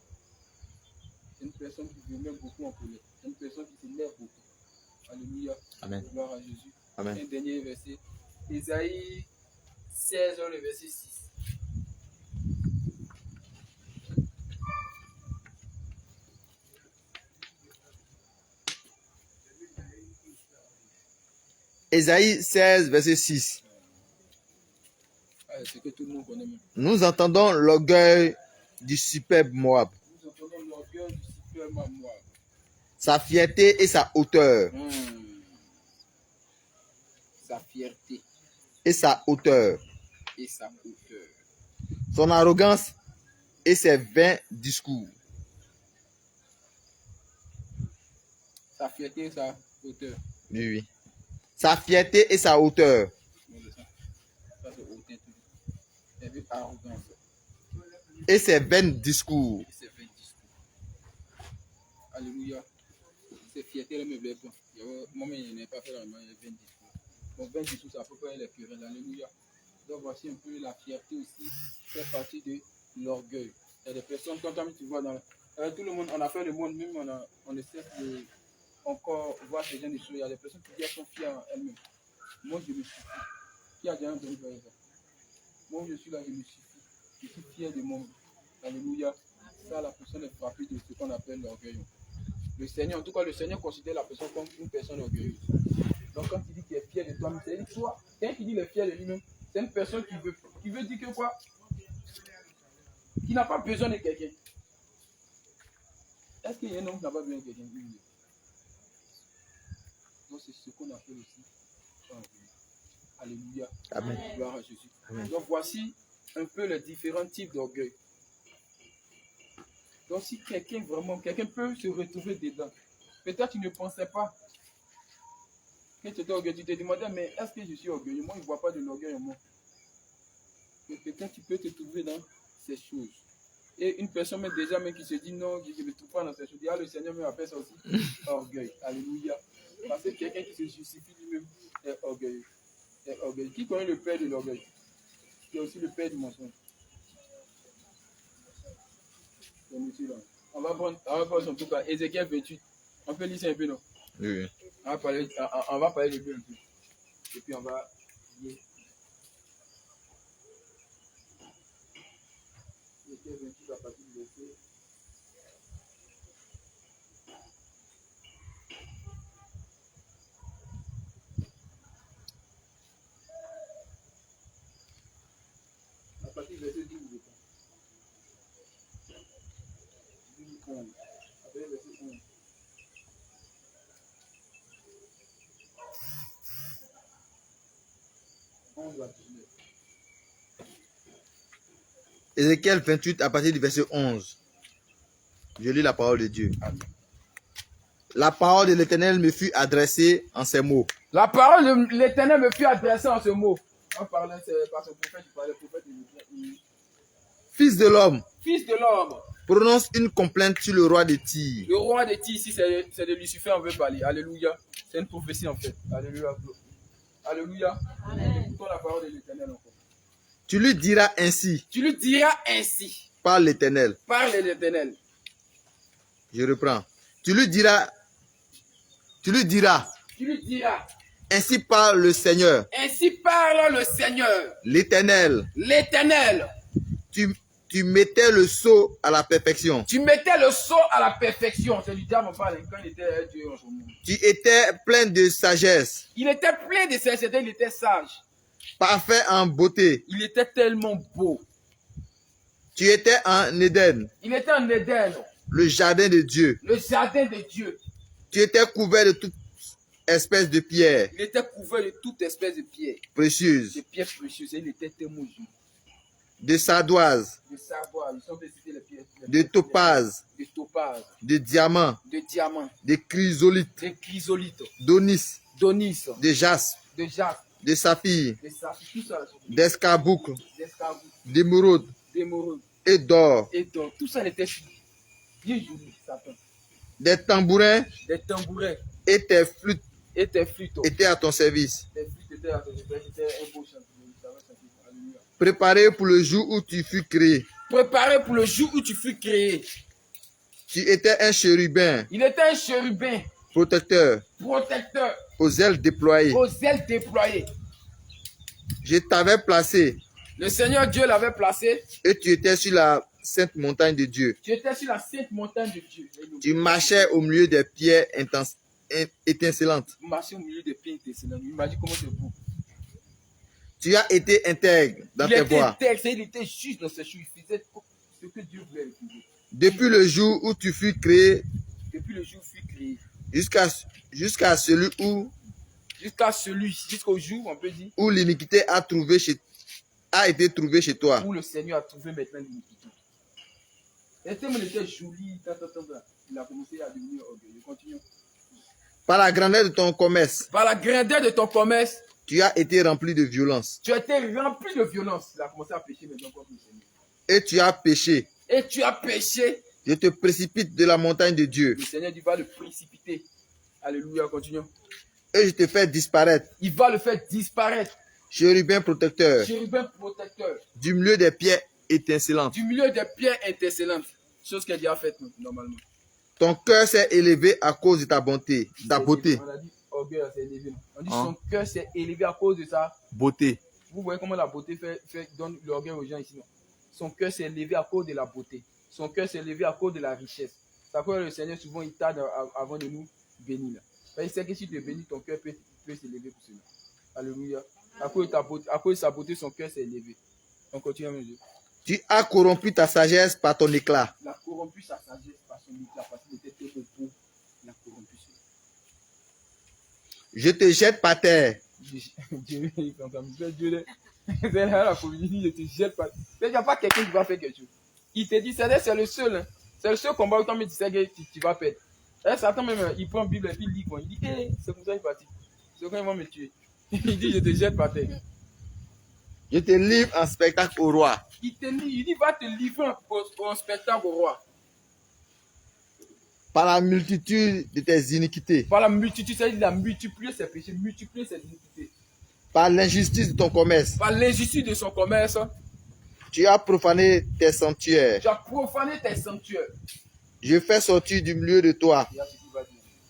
C'est une personne qui veut mettre beaucoup en colère. C'est une personne qui s'énerve beaucoup. Alléluia. Amen. Gloire à Jésus. Amen. Un dernier verset. Ésaïe 16, le verset 6. Ésaïe 16, verset 6. C'est que tout le monde connaît même. Nous entendons l'orgueil du superbe Moab, Nous entendons l'orgueil du superbe Moab. sa fierté et sa hauteur. Sa fierté Et sa hauteur. et sa hauteur. Son arrogance et ses vains discours. Sa fierté et sa hauteur. Oui, oui. Sa fierté et sa hauteur. Ça, c'est hauteur. C'est avec arrogance. Et ses vains discours. Et ses vains discours. Alléluia. C'est fierté, le meuble est bon. Moi-même, je n'ai pas fait la même vains discours. Donc, vains discours, ça peut pas être les querelles. Alléluia. Donc, voici un peu la fierté aussi. C'est partie de l'orgueil. Il y a des personnes, quand tu vois dans tout le monde, on a fait le monde, même on essaie de encore voir ces gens des choses. Il y a des personnes qui disent qu'elles sont fières en elles-mêmes. Moi, je me suffis. Qui a déjà entendu parler de ça? Moi, je suis là, je me suffis. Je suis fier de moi. Alléluia. Ça, la personne est frappée de ce qu'on appelle l'orgueil. Le Seigneur, en tout cas, le Seigneur considère la personne comme une personne orgueilleuse. Donc, quand il dit qu'il est fier de toi, c'est toi. Quand il dit qu'il est fier de lui-même, c'est une personne qui veut dire que quoi? Qui n'a pas besoin de quelqu'un. Est-ce qu'il y a un homme qui n'a pas besoin de quelqu'un? Donc, c'est ce qu'on appelle aussi orgueil. Alléluia. Amen. Gloire à Jésus. Amen. Donc, voici un peu les différents types d'orgueil. Donc, si quelqu'un peut se retrouver dedans, peut-être tu ne pensais pas que tu étais orgueilleux, tu te demandais, mais est-ce que je suis orgueilleux? Moi, je ne vois pas de l'orgueil en moi. Mais peut-être tu peux te trouver dans ces choses. Et une personne même déjà qui se dit non, je ne me trouve pas dans ces choses. Ah, le Seigneur me appelle ça aussi orgueil. Alléluia. Parce que quelqu'un qui se justifie lui-même est orgueilleux. Qui connaît le père de l'orgueil? Qui est aussi le père du mensonge. On va prendre son truc à Ézéchiel 28. On peut lire ça un peu, non? Oui. On va parler de Dieu un peu. Et puis on va lire. Ézéchiel 28 à partir du verset. À partir du verset 12, je pense. 11. Après le verset 11. Ézéchiel 28 à partir du verset 11. Je lis la parole de Dieu. Amen. La parole de l'Éternel me fut adressée en ces mots. La parole de l'Éternel me fut adressée en ce mot. On parlait par ce prophète, il parlait prophète de Fils de l'homme, Fils de l'homme. prononce une complainte sur le roi de Tyr. Le roi de Tyr ici, c'est de Lucifer, on veut parler. Alléluia. C'est une prophétie en fait. Alléluia. Alléluia. Écoutons la parole de l'Éternel encore. Tu lui diras ainsi Tu lui diras ainsi, par l'Éternel. parle l'Éternel. Je reprends. Tu lui diras Tu lui diras, ainsi par le Seigneur, ainsi parle le Seigneur, l'Éternel. l'Éternel. Tu mettais le sceau à la perfection. Tu mettais le sceau à la perfection. C'est du diable quand il était Dieu en ce moment. Tu étais plein de sagesse, Il était plein de sincérité, il était sage. parfait en beauté. Il était tellement beau. Tu étais en Éden, Il était en Éden, le jardin de Dieu. le jardin de Dieu. Tu étais couvert de toute espèce de pierres Il était couvert de toute espèce de pierres. précieuses, Des pierres précieuses. Et il était tellement joli. de sardoise, De savoir, ils sont citer les pierres. de topaz, De topaz, de diamant, de diamant, de chrysolites, de chrysolites, d'onis, d'onis, de jaspe, de jaspe, de saphir, de saphir, tout ça, d'escarboucle, d'escarboucle, d'émeraude d'émeraude et d'or, et d'or. Tout ça était bien joli, Satan. des tambourins Des tambourins et tes flûtes et tes flûtes. étaient à ton service. Tes flûtes étaient à ton service. C'était un beau chant. Alléluia. Préparé pour le jour où tu fus créé. Préparé pour le jour où tu fus créé. Tu étais un chérubin Il était un chérubin, protecteur protecteur, aux ailes déployées. aux ailes déployées. Je t'avais placé Le Seigneur Dieu l'avait placé. et tu étais sur la sainte montagne de Dieu. Tu étais sur la sainte montagne de Dieu. Tu marchais au milieu des pierres étincelantes. Vous marchez au milieu des pieds excellents. Imagine comment c'est beau. Tu as été intègre dans Il tes était voies. intègre, il était juste dans ses choses. Il faisait ce que Dieu voulait. Depuis le jour où tu fus créé Depuis le jour où il fut créé. jusqu'à celui Jusqu'au jour, on peut dire, où l'iniquité a été trouvée chez toi. où le Seigneur a trouvé maintenant l'iniquité. Et tellement il était joli, il a commencé à devenir orgueilleux. Continue. Par la grandeur de ton commerce, Par la grandeur de ton commerce, tu as été rempli de violence. tu as été rempli de violence. Il a commencé à pécher maintenant contre le Seigneur. Et tu as péché. Et tu as péché. Je te précipite de la montagne de Dieu. Le Seigneur dit, va le précipiter. Alléluia, continuons. Et je te fais disparaître, Il va le faire disparaître. chérubin protecteur, Chérubin protecteur. du milieu des pierres étincelantes. Du milieu des pierres intercellentes. Chose qu'elle a faite normalement. Ton cœur s'est élevé à cause de ta bonté, ta beauté. On a dit orgueil s'est élevé. On dit Hein? son cœur s'est élevé à cause de ça. Beauté. Vous voyez comment la beauté donne l'orgueil aux gens ici. Non? Son cœur s'est élevé à cause de la beauté. Son cœur s'est élevé à cause de la richesse. C'est pourquoi le Seigneur souvent il tarde avant de nous bénir. Il sait que si tu es béni, ton cœur peut s'élever pour cela. Alléluia. À cause de sa beauté, son cœur s'est élevé. On continue à me dire. Tu as corrompu ta sagesse par ton éclat. Il a corrompu sa sagesse par son éclat parce qu'il était tellement beau. Il a corrompu cela. Je te jette par terre. Dieu, c'est la communauté, je te jette pas. Il n'y a pas quelqu'un qui va faire quelque chose. Il te dit, c'est le seul. Hein. C'est le seul combat où tu sais que tu vas perdre. Et Satan même, il prend la Bible et puis il lit quoi. Il dit, hey, c'est comme ça qu'il est parti. C'est quand il va me tuer. Il dit, je te jette par terre. Je te livre en spectacle au roi. Il dit, va te livrer en spectacle au roi. Par la multitude de tes iniquités. Par la multitude, c'est-à-dire il a multiplié ses péchés, multiplié ses iniquités. Par l'injustice de ton commerce. Par l'injustice de son commerce. Tu as profané tes sanctuaires. Tu as profané tes sanctuaires. Je fais sortir du milieu de toi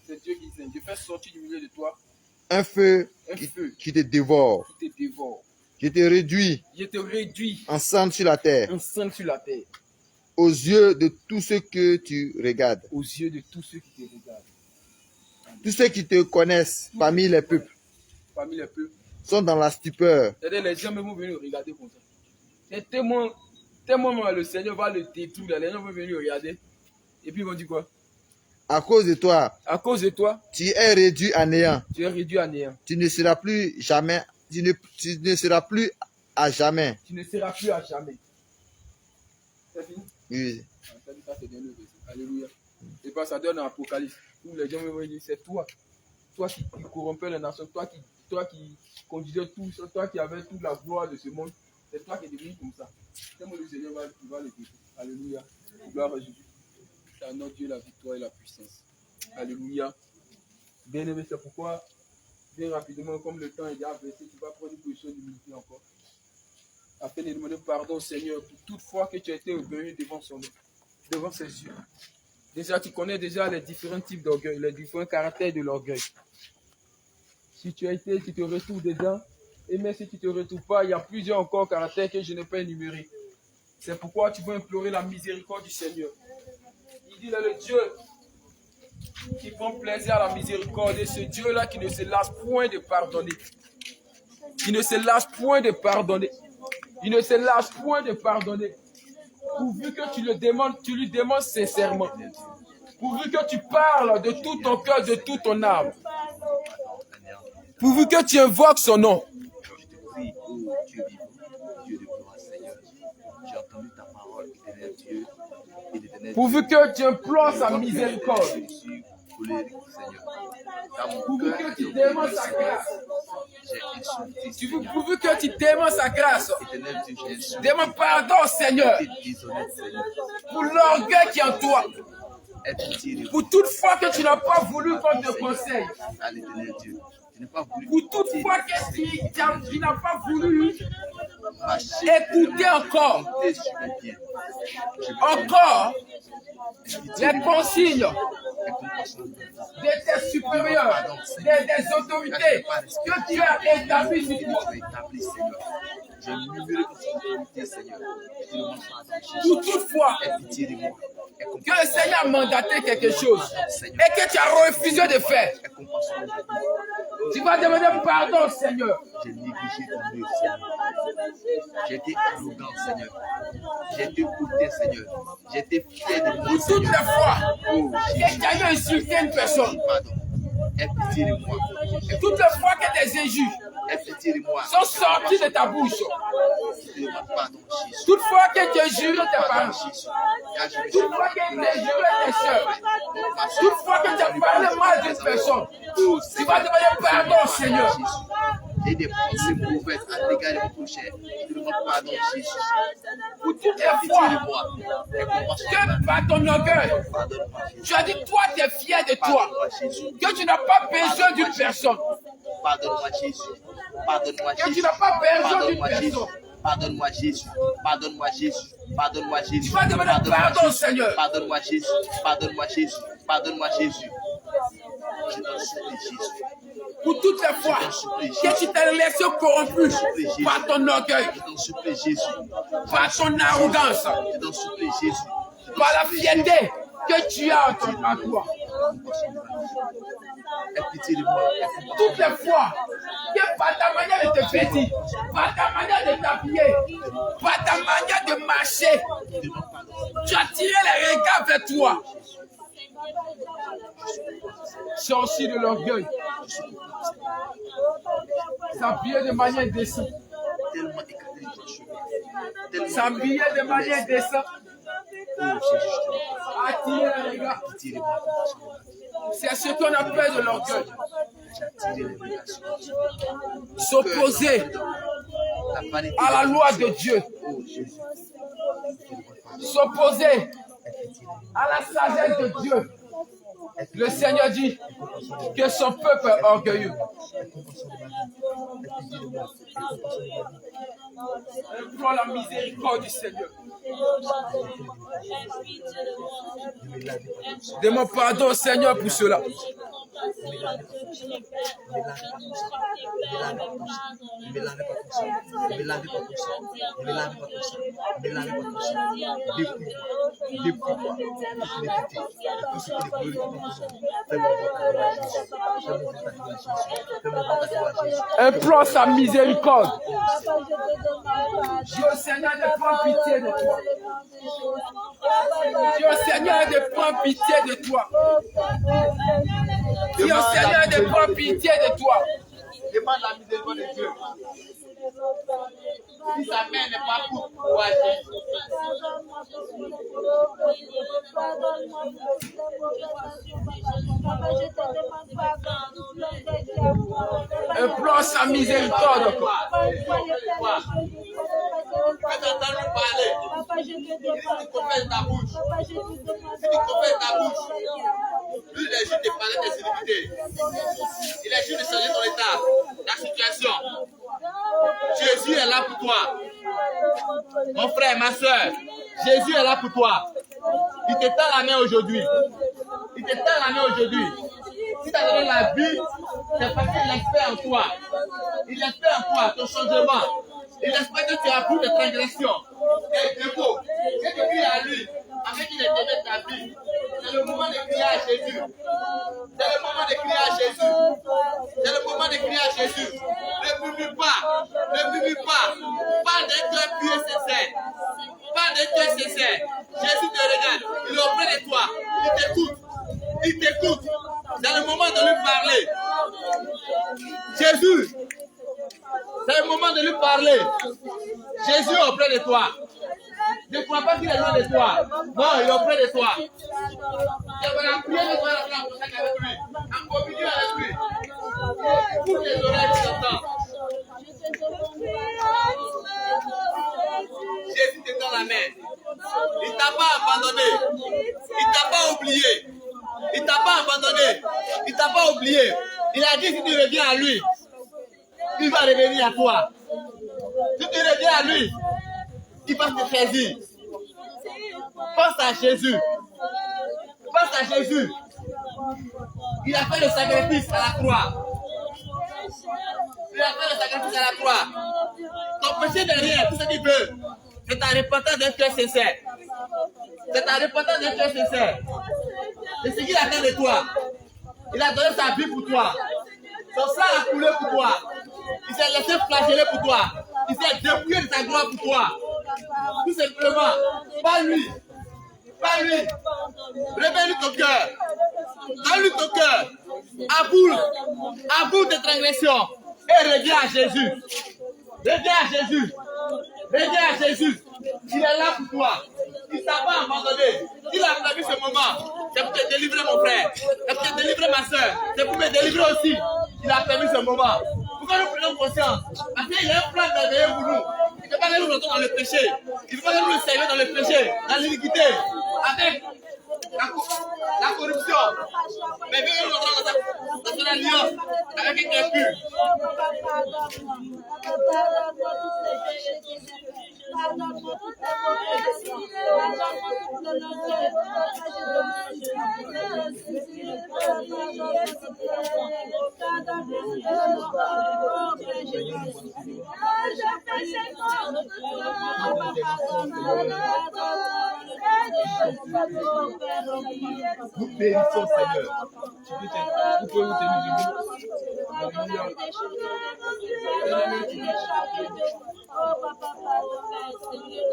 C'est Dieu qui dit, je fais sortir du milieu de toi un feu un feu qui te dévore. qui te dévore. Je te réduis Je te réduis en cendre sur la terre, en cendre sur la terre, aux yeux de tous ceux que tu regardes. aux yeux de tous ceux qui te regardent. Tous ceux qui te connaissent parmi les peuples Parmi les peuples. sont dans la stupeur. C'est-à-dire les gens même vont venir regarder comme ça. C'est tellement le Seigneur va le détruire. Les gens vont venir regarder. Et puis ils vont dire quoi? À cause de toi, À cause de toi, tu es réduit à néant. tu es réduit à néant. Tu ne seras plus jamais, tu ne seras plus à jamais. Tu ne seras plus à jamais. C'est fini? Oui. Ça dit ça, c'est bien le verset. Alléluia. Et pas ça donne un Apocalypse où les gens vont dire, c'est toi. Toi qui corrompais les nations, toi qui conduisais tout, toi qui avais toute la gloire de ce monde, c'est toi qui es devenu comme ça. C'est moi le Seigneur va le dire. Alléluia. Gloire à Jésus. C'est à notre Dieu la victoire et la puissance. Alléluia. Bien aimé, c'est pourquoi, bien rapidement, comme le temps est déjà avancé, tu vas prendre une position d'humilité encore. afin de demander pardon au Seigneur pour toute fois que tu as été orgueilleux devant ses yeux. Déjà, tu connais déjà les différents types d'orgueil, les différents caractères de l'orgueil. Si tu as été, tu te retrouves dedans. Et même si tu ne te retrouves pas, il y a plusieurs encore caractères que je n'ai pas énumérés. C'est pourquoi tu vas implorer la miséricorde du Seigneur. Il dit là, le Dieu qui prend plaisir à la miséricorde, et ce Dieu-là qui ne se lasse point de pardonner. Qui ne se lasse point de pardonner. Il ne se lasse point de pardonner. Pourvu que tu lui demandes sincèrement. Pourvu que tu parles de tout ton cœur, de toute ton âme. Pourvu que tu invoques son nom. Je te prie, ô Dieu vivant, Dieu de gloire, Seigneur. J'ai entendu ta parole, éternel Dieu. Pourvu que tu implores sa miséricorde. Je suis colérique, Seigneur. Pourvu que tu demandes sa grâce. J'ai insulté, Seigneur. Pourvu que tu demandes sa grâce. Éternel Dieu, j'ai insulté. Demande pardon, Seigneur. Désolé, Seigneur. Pour l'orgueil qui est en toi. Aie pitié de moi. Pour toute fois que tu n'as pas voulu qu'on te conseille. À l'éternel Dieu. Je n'ai pas voulu. Pour toute fois que tu n'as pas voulu écouter encore. Compter sur mes pieds. Encore les consignes de tes supérieurs, des autorités que tu as établies sur toi. J'ai murmuré contre son autorité, Seigneur. Je te demande pardon. Pour toutefois Aie pitié de moi. que le Seigneur a mandaté quelque chose et que tu as refusé de faire, Aie compassion de moi. tu vas demander pardon, Seigneur. J'ai négligé ton œuvre, Seigneur. J'ai été arrogant, Seigneur. J'ai été hautain, Seigneur. J'ai été fier de moi, Pour toutes les Seigneur. fois Oh, que tu as insulté une personne, pardon. Aie pitié de moi. toutes les fois que des injures Aie pitié de moi. sont sorties de ta bouche, Je te demande pardon, Jésus. toutefois que tu as juré tes Pardon, parents, Jésus. Car je me toutefois que tu as juré tes soeurs, toutefois que tu as parlé mal d'une personne, Oh, tu vas demander pardon, Seigneur. J'ai des pensées mauvaises à l'égard de mon prochain. Je te demande pardon, Jésus. Pour toutes les Aie pitié fois de moi. Aie compassion de moi. que par ton orgueil, Pardonne-moi, Jésus. tu as dit toi tu es fier de toi, Pardonne-moi, Jésus. que tu n'as pas besoin d'une personne, Pardonne-moi, Jésus. Pardonne-moi, que tu Jésus. n'as pas besoin d'une Pardonne-moi, Jésus. personne. Pardonne-moi, Jésus. Pardonne-moi, Jésus. Pardonne-moi, Jésus. Tu vas demander Pardonne-moi, pardon, Jésus. Seigneur. Pardonne-moi, Jésus. Pardonne-moi, Jésus. Pardonne-moi, Jésus. Je t'en supplie, Jésus. Pour toutes les fois que tu t'es laissé corrompu par ton orgueil, Je t'en supplie, Jésus. par ton arrogance, Je t'en supplie, Jésus. Je t'en par la supplie, fierté que tu as en toi. Aie pitié de moi. Aie compassion Toutes de moi. les fois que par ta manière de te vêtir, par ta manière de t'habiller, par ta manière de marcher, Je te demande pardon. tu as tiré les regards vers toi. Sorti de l'orgueil, s'habiller de manière décente, Tellement écarté de ton chemin. Tellement s'habiller de manière décente, Oh, Jésus, je te demande attirer les regards. pitié de moi. Compassion de moi. C'est ce qu'on appelle de l'orgueil. J'ai attiré les relations. S'opposer La vanité à la loi de Dieu. Oh, Jésus. S'opposer à la sagesse de Dieu. Le Seigneur dit que son peuple est orgueilleux. Implore la miséricorde du Seigneur. Demande pardon au Seigneur pour cela. Implore sa miséricorde. Dis au Seigneur de prendre pitié de toi. Dis au Seigneur de prendre pitié de toi. Dis au Seigneur de prendre pitié de toi. Demande la miséricorde de Dieu. Si sa main n'est pas courte pour agir, Implore sa miséricorde. quand tu entends lui parler, il confesse ta bouche. Il confesse ta bouche. Lui, il est juste de parler des iniquités. Il est juste de changer ton état, ta situation. Jésus est là pour toi. Mon frère, ma soeur, Jésus est là pour toi. Il te tend la main aujourd'hui. Il te tend la main aujourd'hui. Si tu as donné la vie, c'est parce qu'il espère en toi. Il espère en toi, ton changement. Il espère que tu as appris de transgression. Et défaut. Et tu cries à lui, afin qu'il ait donné ta vie. C'est le moment de crier à Jésus. C'est le moment de crier à Jésus. C'est le moment de crier à Jésus. Ne murmure pas. Ne murmure pas. Parle d'un cœur pur et sincère. Parle d'un cœur sincère. Jésus te regarde. Il est auprès de toi. Il t'écoute. Il t'écoute. C'est le moment de lui parler. Jésus. C'est le moment de lui parler. Jésus est auprès de toi. Je ne crois pas qu'il est loin de toi. Non, il est auprès de toi. Je vais la prier de toi la prochaine avec lui. En communion avec lui. Toutes les oreilles qui t'entendent. Jésus te tend la main. Il ne t'a pas abandonné. Il ne t'a pas oublié. Il ne t'a pas abandonné. Il ne t'a pas oublié. Il a dit si tu reviens à lui, il va revenir à toi. Si tu reviens à lui, il va te saisir. Pense à Jésus. Pense à Jésus. Il a fait le sacrifice à la croix. Il a fait le sacrifice à la croix. Ton péché n'est rien. Tout ce qu'il veut, c'est ta repentance d'un cœur sincère. C'est ta repentance d'un cœur sincère. C'est ce qu'il attend de toi. Il a donné sa vie pour toi. Son sang a coulé pour toi. Il s'est laissé flageller pour toi. Il s'est dépouillé de sa gloire pour toi. Tout simplement, pas lui. Pas lui. Réveille-lui ton cœur. Donne-lui ton cœur. Aboule tes transgressions. Et reviens à Jésus. Reviens à Jésus. Reviens à Jésus. Il est là pour toi. Il ne t'a pas abandonné. Il a prévu ce moment. C'est pour te délivrer, mon frère. C'est pour te délivrer, ma soeur. C'est pour me délivrer aussi. Il a prévu ce moment. Pourquoi nous prenons conscience? Parce qu'il y a un plan merveilleux pour nous. Il ne veut pas que nous rentrons dans le péché. Il ne veut pas que nous le servions dans le péché, dans l'iniquité, avec la corruption. Mais il veut que nous rentrons dans son alliance avec un cœur pur. Pardonne-moi toutes les mauvaises. Pardonne-moi toutes les mauvaises. Nous bénissons, Seigneur. Vous pouvez vous tenir debout. Oh papa, pardonne-moi, Seigneur,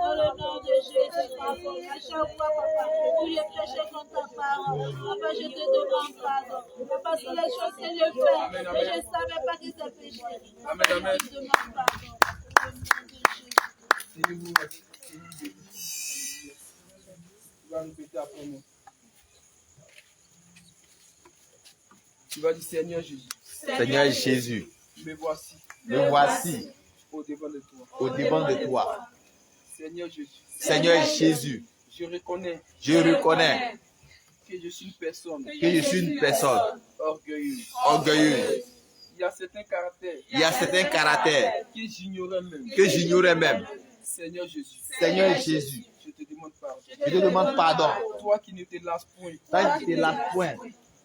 dans le nom de Jésus, papa, à chaque fois, papa, où j'ai péché contre ta parole, papa, je te demande pardon, papa, c'est les choses que je fais, mais je ne savais pas que c'est péché. Amen, amen. Je te demande pardon. Tenez-vous. Tu vas répéter après moi. Tu vas dire Seigneur Jésus. Seigneur Jésus, Me voici me voici au devant de toi. au devant de toi. Seigneur Jésus. Seigneur Jésus, Je reconnais je reconnais que je suis une personne que je suis une personne orgueilleuse. orgueilleuse. Il y a certains caractères Il y a certains caractères que j'ignorais même. même. Seigneur Jésus, Seigneur Jésus, je te demande pardon. je te demande pardon. Toi qui ne te lasses point Toi qui te lasses point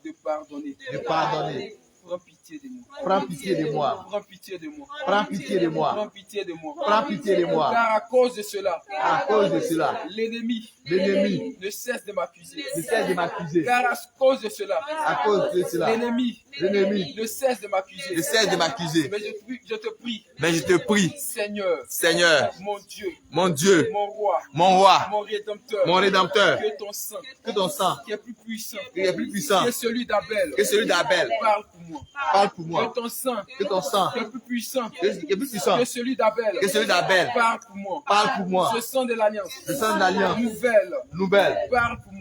de pardonner, de pardonner. prends pitié de moi. Prends pitié de moi. Prends pitié de moi. Prends pitié de moi. Prends pitié de moi. Prends pitié de moi. Car à cause de cela, À cause de cela, l'ennemi l'ennemi ne cesse de m'accuser. ne cesse de m'accuser. Car à cause de cela, À cause de cela, l'ennemi l'ennemi ne cesse de m'accuser. ne cesse de m'accuser. Mais je te prie, Mais je te prie, Seigneur, Seigneur, mon Dieu, mon Dieu, mon roi, mon roi, mon rédempteur, mon rédempteur, que ton sang, que ton sang, qui est plus puissant qui est plus puissant que celui d'Abel, que celui d'Abel, parle pour moi. parle pour Que moi. ton sang, Que ton sang, qui est plus puissant qui est plus puissant que celui d'Abel, que celui d'Abel, parle pour moi. parle pour moi. Ce sang de l'alliance Le sang de l'alliance nouvelle, nouvelle, parle pour moi.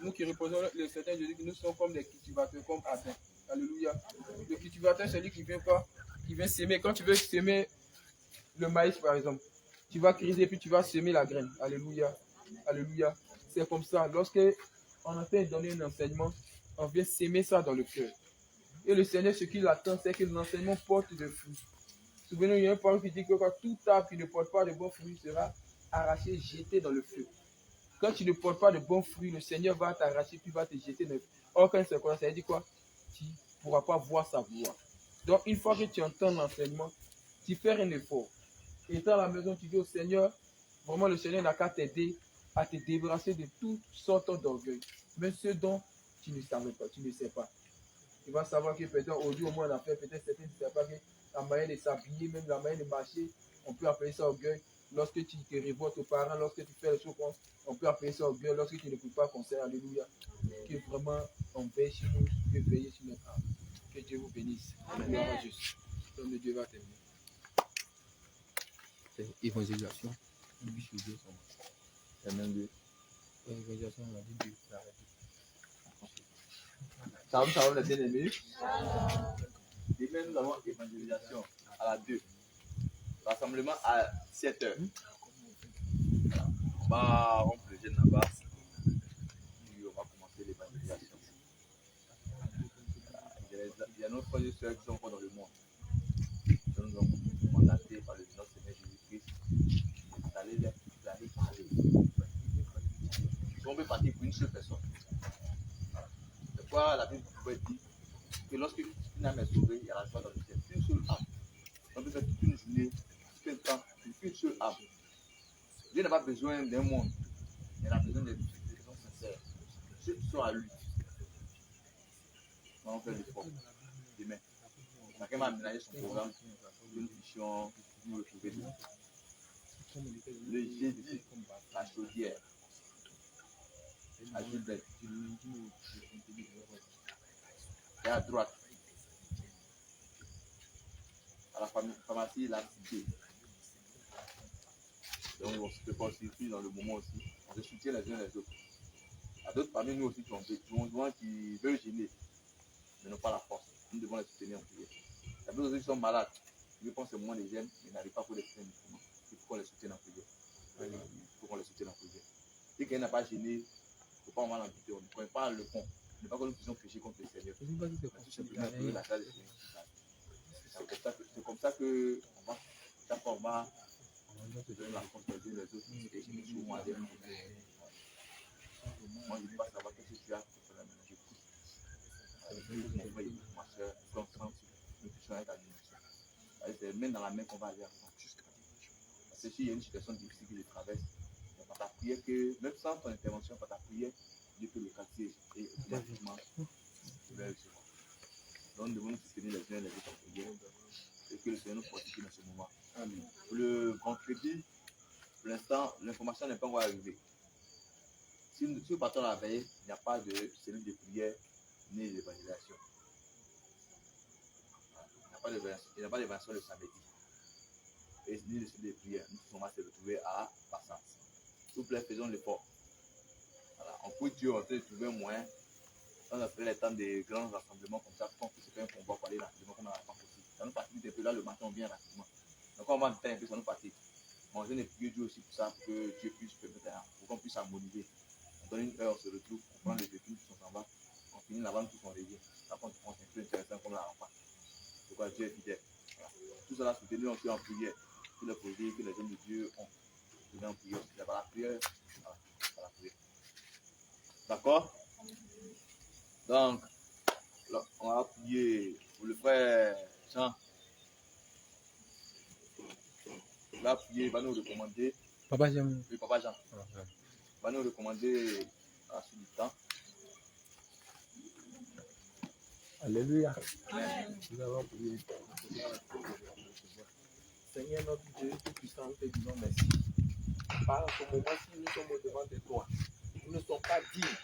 nous qui reposons le Seigneur Jésus, nous sommes comme des cultivateurs, comme Adam. Alléluia. Le cultivateur, c'est lui qui vient quoi? Qui vient s'aimer. Quand tu veux s'aimer le maïs, par exemple, tu vas criser puis tu vas semer la graine. Alléluia. Alléluia. C'est comme ça. Lorsque on a fait donner un enseignement, on vient s'aimer ça dans le cœur. Et le Seigneur, ce qu'il attend, c'est que l'enseignement porte des fruits. Souvenez-vous, il y a un parole qui dit que tout arbre qui ne porte pas de bons fruits sera arraché, jeté dans le feu. Quand tu ne portes pas de bons fruits, le Seigneur va t'arracher puis va te jeter dans le feu. Or, quand c'est quoi, ça veut dire quoi? Tu ne pourras pas voir sa voix. Donc, une fois que tu entends l'enseignement, tu fais un effort. Et dans la maison, tu dis au Seigneur, vraiment le Seigneur n'a qu'à t'aider à te débarrasser de toutes sortes d'orgueil. Même ceux dont tu ne savais pas, tu ne sais pas. Tu vas savoir que peut-être aujourd'hui, au moins, on a fait peut-être certains ne savent pas que la manière de s'habiller, même la manière de marcher, on peut appeler ça orgueil. Lorsque tu te révoltes aux parents, lorsque tu fais les choses, on peut appeler ça orgueil. Lorsque tu n'écoutes pas conseil, alléluia. Que vraiment, on veille sur nous, que veiller sur notre âme. Que Dieu vous bénisse. Gloire à Jésus. L'homme de Dieu va terminer. C'est évangélisation. Amen. Évangélisation, on a dit Dieu. Shalom, les bien-aimés. Demain, nous avons évangélisation à la 2. Rassemblement à 7h. On va rompre le jeûne là-bas. Puis on va commencer l'évangélisation. Il y a nos frères et sœurs qui sont encore dans le monde. Nous nous avons mandatés par le Seigneur Jésus-Christ d'aller parler. Si on peut partir pour une seule personne. C'est quoi la Bible pouvait dire que lorsque une âme est sauvée, il y a la joie dans le ciel. Une seule âme. On peut faire toute une journée, tout un temps, pour une seule âme. Dieu n'a pas besoin d'un monde. Il a besoin des gens sincères. Ceux qui sont à lui. On va faire l'effort. Demain. Chacun va aménager son programme. Nous puissions nous retrouver. Le jeudi, la chaudière. À Gilbert. Et à droite. À la pharmacie, la cité. Donc on se prépare aussi dans le moment aussi. On se soutient les uns les autres. Il y a d'autres parmi nous aussi qui ont besoin, qui veulent gêner, mais n'ont pas la force. Nous devons les soutenir en prière. Il y a d'autres aussi qui sont malades. Ils pensent que c'est moins les jeunes, mais n'arrivent pas pour les soutenir. Il faut qu'on les soutienne en prière. Il faut qu'on les soutienne en prière. Si quelqu'un n'a pas gêné, il ne faut pas en mal amputer. On ne connaît pas le fond. Ce n'est pas que nous puissions pécher contre le Seigneur. C'est comme ça que on va se donner la force les uns les autres. Et je me suis moi, moi, je ne veux pas savoir qu'est-ce que tu as. J'écoute. Mon frère, ma soeur, ensemble, nous puissions être à l'union. C'est main dans la main qu'on va aller ensemble. Parce que s'il y a une situation difficile qui les traverse, c'est par ta prière que, même sans ton intervention, par ta prière, Dieu peut le casser et automatiquement, tu vas recevoir. Donc, nous devons nous soutenir les uns les autres en prière et que le Seigneur nous fortifie dans ce moment. Amen. Pour le vendredi, pour l'instant, l'information n'est pas encore arrivée. Si nous partons la veille, il n'y a pas de cellule de prière ni d'évangélisation. Il n'y a pas d'évangélisation le samedi. Et ni de cellule de prière. Nous sommes se retrouver à Passance. S'il vous plaît, faisons l'effort. Voilà. On peut Dieu en train de trouver un moyen. On a fait les temps des grands rassemblements comme ça, qu'on puisse faire un combat pour aller rapidement comme on n'a pas possible. Ça nous facilite un peu. Là, le matin, on vient rapidement. Donc, on va en faire un peu, ça nous facilite. On vient de prier Dieu aussi pour ça, pour que Dieu puisse permettre, pour qu'on puisse harmoniser. On donne une heure, on se retrouve, on prend les véhicules qui sont en bas, on finit la-bas, tous sont réglés. Ça prend un peu intéressant comme la rencontre. C'est quoi Dieu est fidèle. Voilà. Tout cela soutenu aussi en prière. Tous les projets que les hommes de Dieu ont. Soutenu en prière. C'est par la prière. Voilà. Par la prière. D'accord? Donc, là, on va prier pour le frère Jean. Il va prier, il va nous recommander. Papa Jean. Oui, Papa Jean. Il va nous recommander à la suite du temps. Alléluia. Amen. Nous allons prier. Seigneur notre Dieu, tout puissant, nous te disons merci. Par ce moment-ci, nous sommes au-devant de toi. Nous ne sommes pas dignes,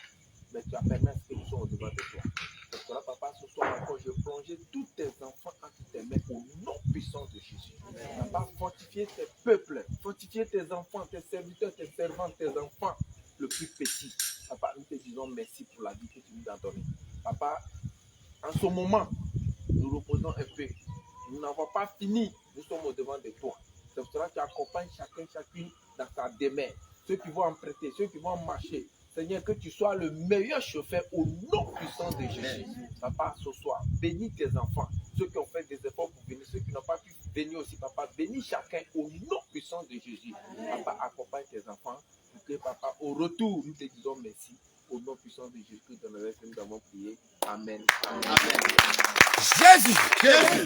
mais tu as permis que nous soyons au-devant de toi. Parce que là, papa, ce soir encore, je plongeais tous tes enfants entre tes mains au nom puissant de Jésus. Papa, fortifier tes peuples, fortifier tes enfants, tes serviteurs, tes servantes, tes enfants, le plus petit. Papa, nous te disons disons merci pour la vie que tu nous as donnée. Papa, en ce moment, nous reposons un peu. Nous n'avons pas fini. Nous sommes au devant de toi. C'est pour cela que tu accompagnes chacune dans sa demeure. Ceux qui vont emprunter, ceux qui vont marcher. Seigneur, que tu sois le meilleur chauffeur au nom puissant de Jésus. Papa, ce soir, bénis tes enfants. Ceux qui ont fait des efforts pour venir, ceux qui n'ont pas pu venir aussi, papa, bénis chacun au nom puissant de Jésus. Papa, accompagne tes enfants. Pour que, papa, au retour, nous te disons merci. Au nom puissant de Jésus, dans le reste, nous avons prié. Amen. Amen. Amen. Jésus. Jésus.